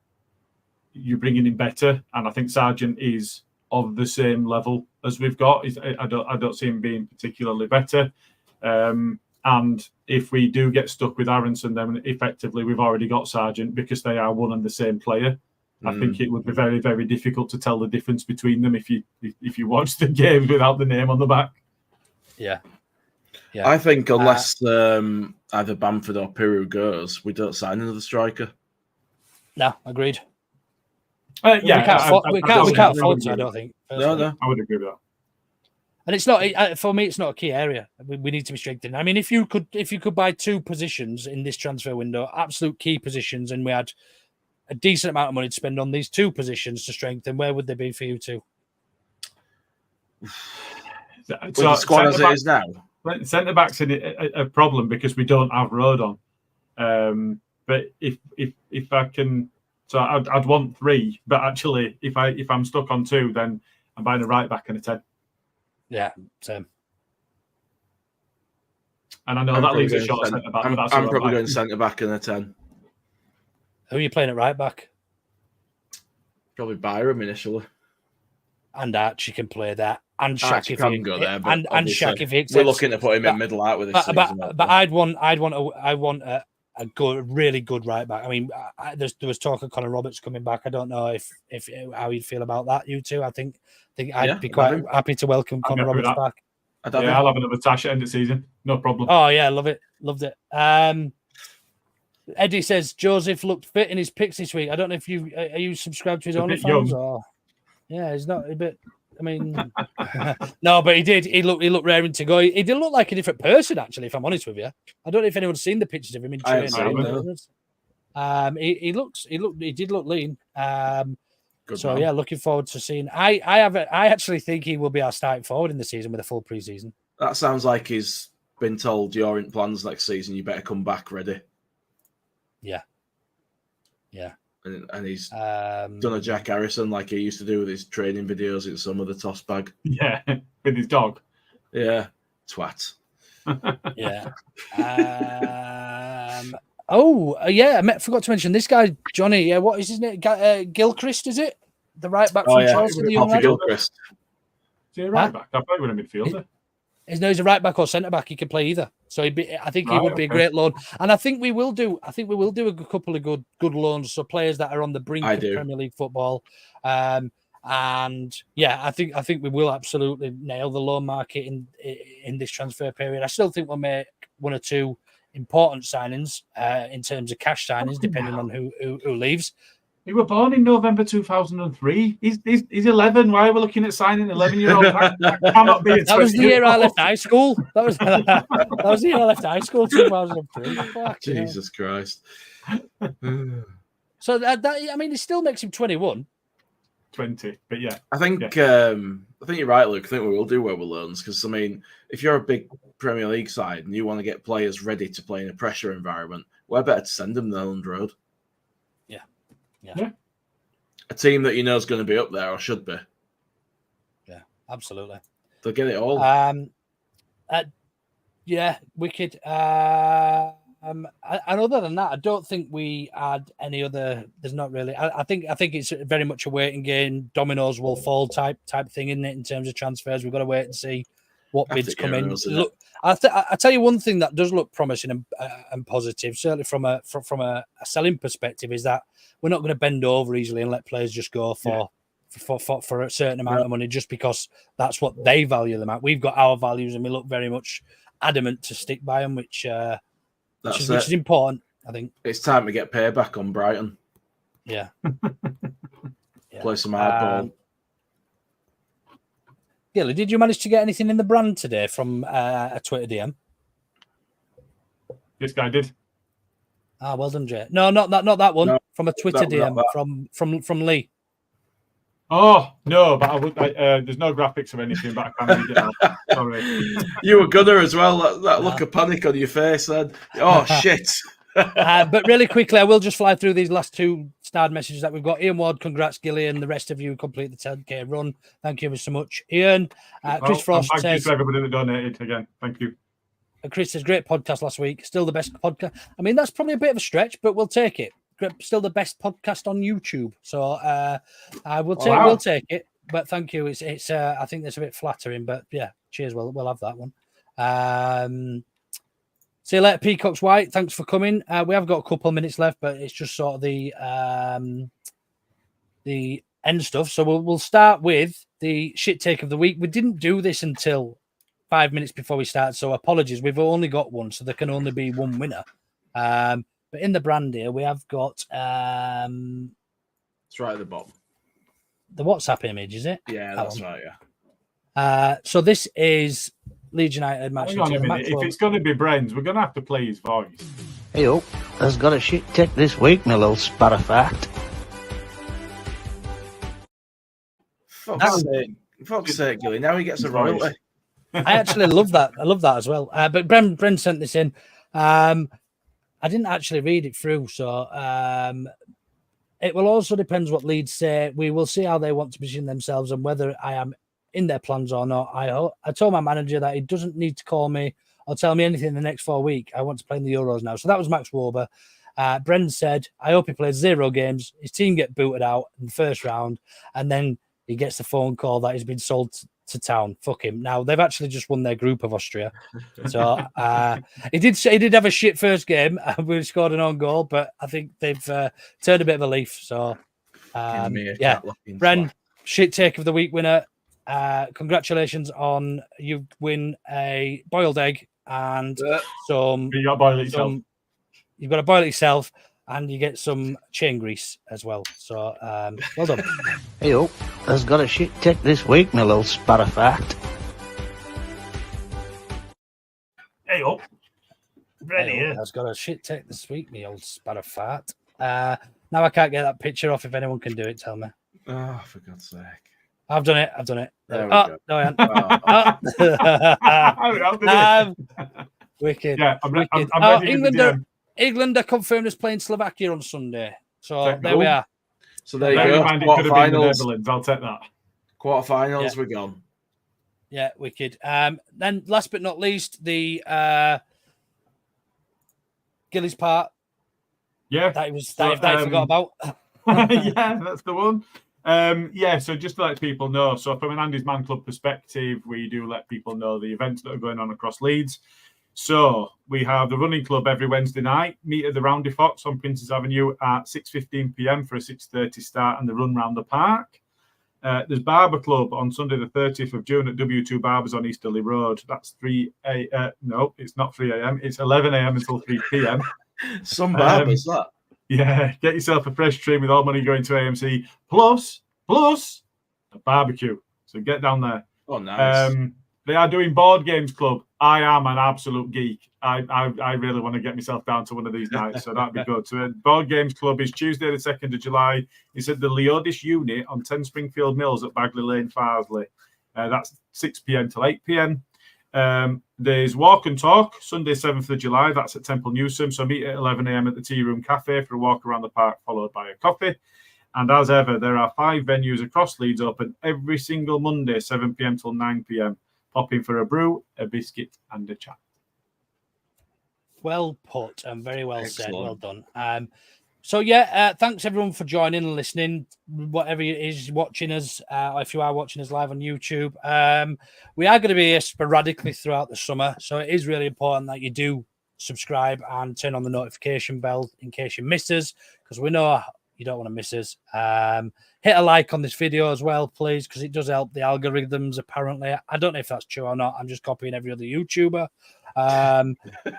you're bringing in better. And I think Sargent is of the same level as we've got. I don't see him being particularly better. And if we do get stuck with Aronson, then effectively we've already got Sargent, because they are one and the same player. I think it would be very, very difficult to tell the difference between them if you watch the game without the name on the back. Yeah. I think unless either Bamford or Piru goes, we don't sign another striker. No, agreed. We can't fault it, I don't think. No. I would agree with that. And it's not, for me, it's not a key area. We need to be strengthened. I mean, if you could buy two positions in this transfer window, absolute key positions, and we had a decent amount of money to spend on these two positions to strengthen, where would they be for you two? With the squad as it is now? Centre back's a problem because we don't have Rodon. But if I can, so I'd want 3. But actually, if I'm stuck on 2, then I'm buying a right back and a 10. Yeah, same. And I know that leaves a short centre back. I'm probably going centre back and a 10. Who are you playing at right back? Probably Byram initially. And Archie can play that. And Shaq if he can go there. And Shaq if he accepts. We're looking to put him in middle out with this season. But I want a really good right back. I mean, there was talk of Connor Roberts coming back. I don't know if how you'd feel about that. You two, I think I'd be quite happy to welcome Connor Roberts back. I'll have another Tash at end of season. No problem. Oh yeah, love it, loved it. Eddie says Joseph looked fit in his pics this week. I don't know if are you subscribed to his OnlyFans or. Yeah, he's not a bit. I mean, no, but he did. He looked raring to go. He did look like a different person, actually. If I'm honest with you, I don't know if anyone's seen the pictures of him in training. He did look lean. Yeah, looking forward to seeing. I actually think he will be our starting forward in the season with a full preseason. That sounds like he's been told you're in plans next season. You better come back ready. Yeah. And he's done a Jack Harrison like he used to do with his training videos in some of the toss bag. Yeah, with his dog. Yeah, twat. Yeah. I forgot to mention this guy, Johnny. Yeah, what is his name? Gilchrist, is it? The right back from Chelsea. The young Gilchrist. Is he a right back? I thought he was a midfielder. He's a right back or centre back. He can play either. So I think he would be a great loan. And I think we will do. a couple of good loans. So players that are on the brink of Premier League football. And yeah, I think we will absolutely nail the loan market in this transfer period. I still think we'll make one or two important signings in terms of cash signings, depending on who leaves. He was born in November 2003. He's 11. Why are we looking at signing 11-year-old? That cannot be. That was the year I left high school. That was the year I left high school, 2003. Jesus Christ. So I mean, it still makes him 21. 20, but yeah. I think you're right, Luke. I think we will do well with loans because, I mean, if you're a big Premier League side and you want to get players ready to play in a pressure environment, we're better to send them than on the road. Yeah. A team that you know is going to be up there or should be. Yeah, absolutely. They'll get it all. Wicked. And other than that, I don't think we had any other. There's not really. I think it's very much a waiting game. Dominoes will fall type thing, isn't it? In terms of transfers, we've got to wait and see what bids come in. Look, I tell you one thing that does look promising and positive, certainly from a selling perspective, is that we're not going to bend over easily and let players just go for a certain amount of money just because that's what they value them at. We've got our values and we look very much adamant to stick by them, which is important, I think. It's time to get payback on Brighton. Yeah. Play some hardball. Gilly, did you manage to get anything in the brand today from a Twitter DM? This guy did. Ah, well done, Jay. No, not that one. No, from a Twitter DM from Lee. Oh no, but there's no graphics or anything. But I can't read it out. Sorry. You were gunner as well. That look of panic on your face. Then, oh shit. But really quickly, I will just fly through these last two starred messages that we've got. Ian Ward, congrats, Gilly, and the rest of you complete the 10K run. Thank you ever so much. Ian, Chris Frost thank says, you to everybody that donated again. Thank you. Chris says, great podcast last week. Still the best podcast. I mean, that's probably a bit of a stretch, but we'll take it. Still the best podcast on YouTube. So we'll take it. But thank you. It's I think that's a bit flattering, but yeah, cheers. We'll have that one. See you later, Peacock's White. Thanks for coming. We have got a couple of minutes left, but it's just sort of the end stuff. So we'll start with the shit take of the week. We didn't do this until 5 minutes before we started, so apologies. We've only got one, so there can only be one winner. But in the brand here, we have got it's right at the bottom. The WhatsApp image, is it? Yeah, that's right. Yeah. So this is Leeds United match. Hang on a minute. If it's going to be Bren's, we're going to have to play his voice. Hey, has got a shit tick this week, my little sparrowfat. Fuck's sake, Gilly. Now he gets a royalty. I actually love that. I love that as well. But Bren sent this in. I didn't actually read it through, so it will also depend what Leeds say. We will see how they want to position themselves and whether I am in their plans or not. I told my manager that he doesn't need to call me or tell me anything in the next 4 weeks. I want to play in the Euros now. So that was Max Wober. Bren said, I hope he plays 0 games. His team get booted out in the first round, and then he gets the phone call that he's been sold to town. Fuck him. Now they've actually just won their group of Austria. So he did have a shit first game. We scored an own goal, but I think they've turned a bit of a leaf. So Bren, shit take of the week winner. Congratulations on you win a boiled egg and some. You got to boil it yourself. You've got to boil it yourself and you get some chain grease as well. So, well done. Hey, oh, has got a shit tick this week, my little sparrow fat. Hey up. Ready here. Has got a shit take this week, me old sparrow fat. Now I can't get that picture off. If anyone can do it, tell me. Oh, for God's sake. I've done it. There we go. No, I haven't. Wicked. Yeah, I'm wicked. ready. England are confirmed as playing Slovakia on Sunday. So there we are. So there you Bear go. in mind, it could have been the Netherlands. I'll take that. Quarterfinals, we're gone. Yeah, wicked. Then last but not least, the Gilly's part. Yeah. That I forgot about. Yeah, that's the one. So just to let people know, so from an Andy's Man Club perspective, we do let people know the events that are going on across Leeds. So we have the running club every Wednesday night, meet at the Roundy Fox on Princes Avenue at 6:15 p.m. for a 6:30 start and the run round the park. There's Barber Club on Sunday the 30th of June at W2 Barbers on Easterly Road. That's 3 a.m. No, it's not 3 a.m. It's 11 a.m. until 3 p.m. Some barbers, that. Yeah, get yourself a fresh trim with all money going to AMC. Plus a barbecue. So get down there. Oh, nice. They are doing Board Games Club. I am an absolute geek. I really want to get myself down to one of these nights, so that'd be good. So Board Games Club is Tuesday the 2nd of July. It's at the Leodis Unit on 10 Springfield Mills at Bagley Lane, Farsley. That's 6 p.m. till 8 p.m. There's Walk and Talk, Sunday 7th of July. That's at Temple Newsome. So meet at 11 a.m. at the Tea Room Cafe for a walk around the park, followed by a coffee. And as ever, there are 5 venues across Leeds open every single Monday, 7 p.m. till 9 p.m. Pop in for a brew, a biscuit, and a chat. Well put and very well Excellent. said. Well done. Thanks everyone for joining and listening. Whatever it is watching us, if you are watching us live on YouTube, we are going to be here sporadically throughout the summer. So it is really important that you do subscribe and turn on the notification bell in case you miss us, because we know you don't want to miss us. Hit a like on this video as well, please, because it does help the algorithms, apparently. I don't know if that's true or not. I'm just copying every other YouTuber. Am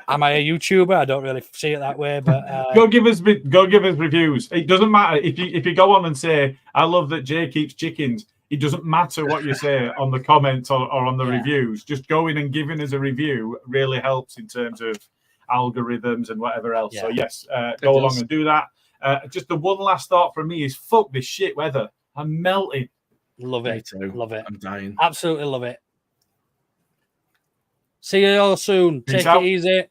I a YouTuber? I don't really see it that way, but go give us reviews. It doesn't matter if you go on and say, I love that Jay keeps chickens. It doesn't matter what you say on the comments or on the reviews. Just going and giving us a review really helps in terms of algorithms and whatever else. So yes, go along and do that. Just the one last thought from me is fuck this shit weather. I'm melting. Love it. Me too. Love it. I'm dying. Absolutely love it. See you all soon. Peace Take out. it easy.